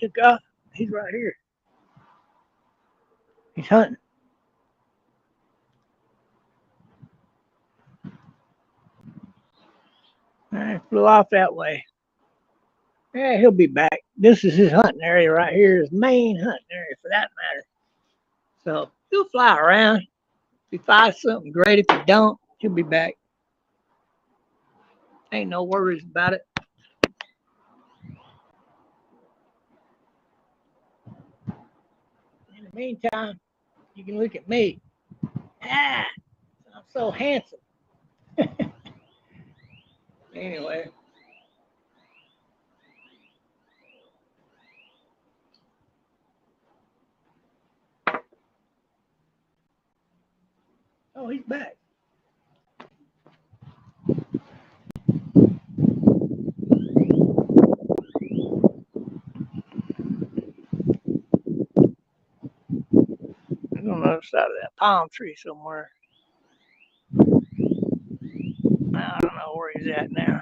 S1: took off. He's right here. He's hunting. I flew off that way. Yeah, he'll be back. This is his hunting area right here, his main hunting area for that matter. So he'll fly around. If he finds something great, if he don't, he'll be back. Ain't no worries about it. In the meantime, you can look at me. Ah, I'm so handsome. Anyway. Oh, he's back. He's on the other side of that palm tree somewhere. I don't know where he's at now.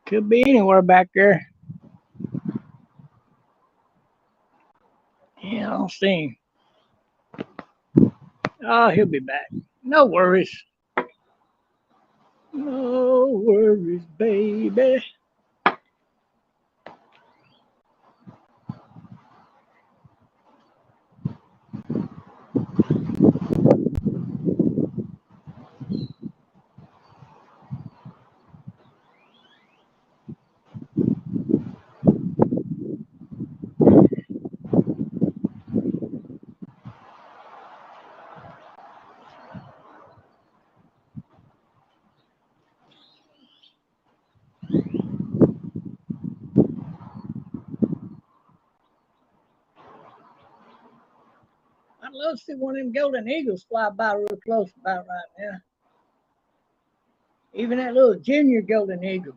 S1: Could be anywhere back there. Yeah, I don't see him. Oh, he'll be back. No worries. No worries, baby. I'd love to see one of them golden eagles fly by real close about right now. Even that little junior golden eagle.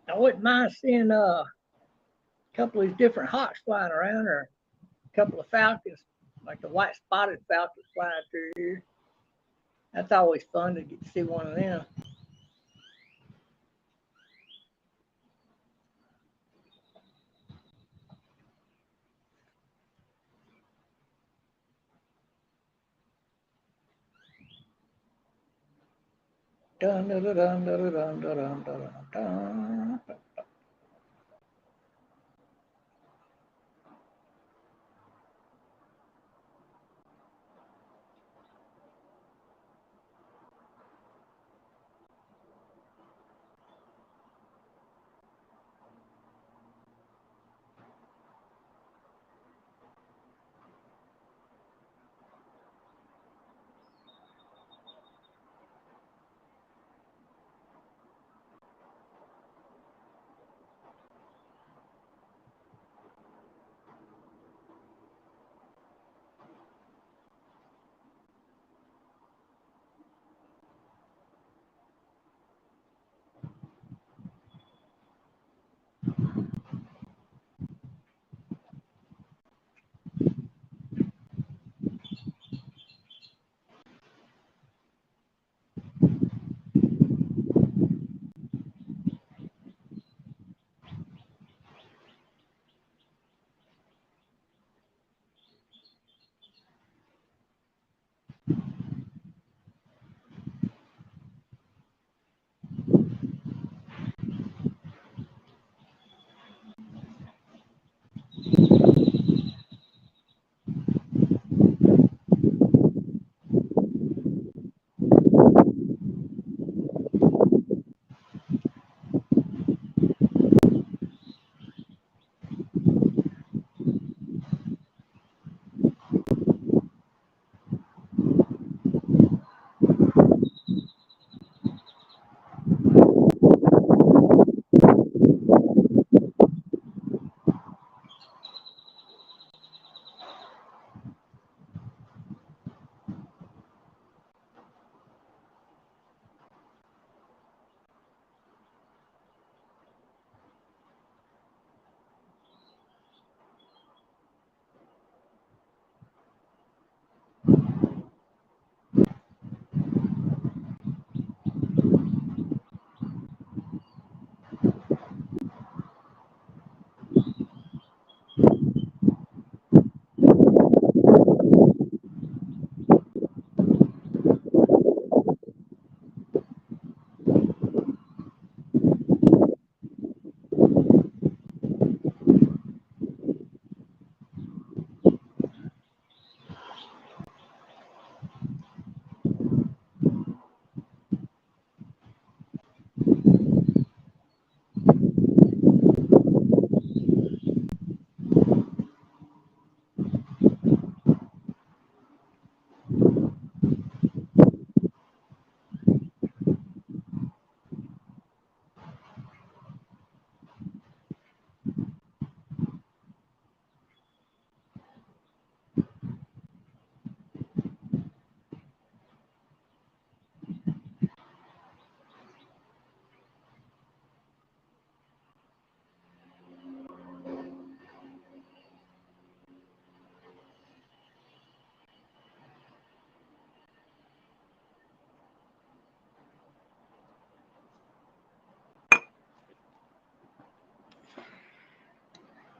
S1: I wouldn't mind seeing a couple of these different hawks flying around, or a couple of falcons, like the white spotted falcons flying through here. That's always fun to get to see one of them. Dun, dun, dun, dun, dun, dun, dun, dun, dun.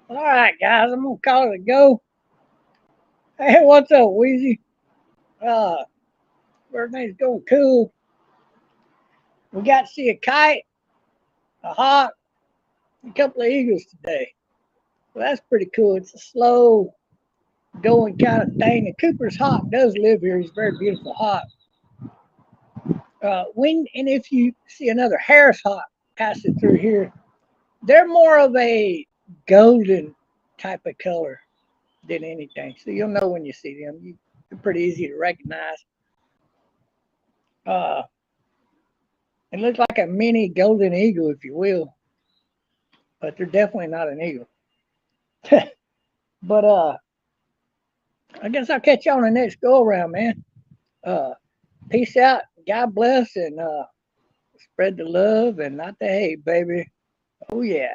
S1: All right, guys, I'm gonna call it a go. Hey, what's up, Weezy? Everything's going cool. We got to see a kite, a hawk, a couple of eagles today. Well, that's pretty cool. It's a slow going kind of thing. And Cooper's hawk does live here. He's a very beautiful hawk. And if you see another Harris hawk passing through here, they're more of a golden type of color than anything. So you'll know when you see them. They're pretty easy to recognize. It looks like a mini golden eagle, if you will, but they're definitely not an eagle. But I guess I'll catch you on the next go around, man. Peace out. God bless, and spread the love and not the hate, baby. Oh yeah.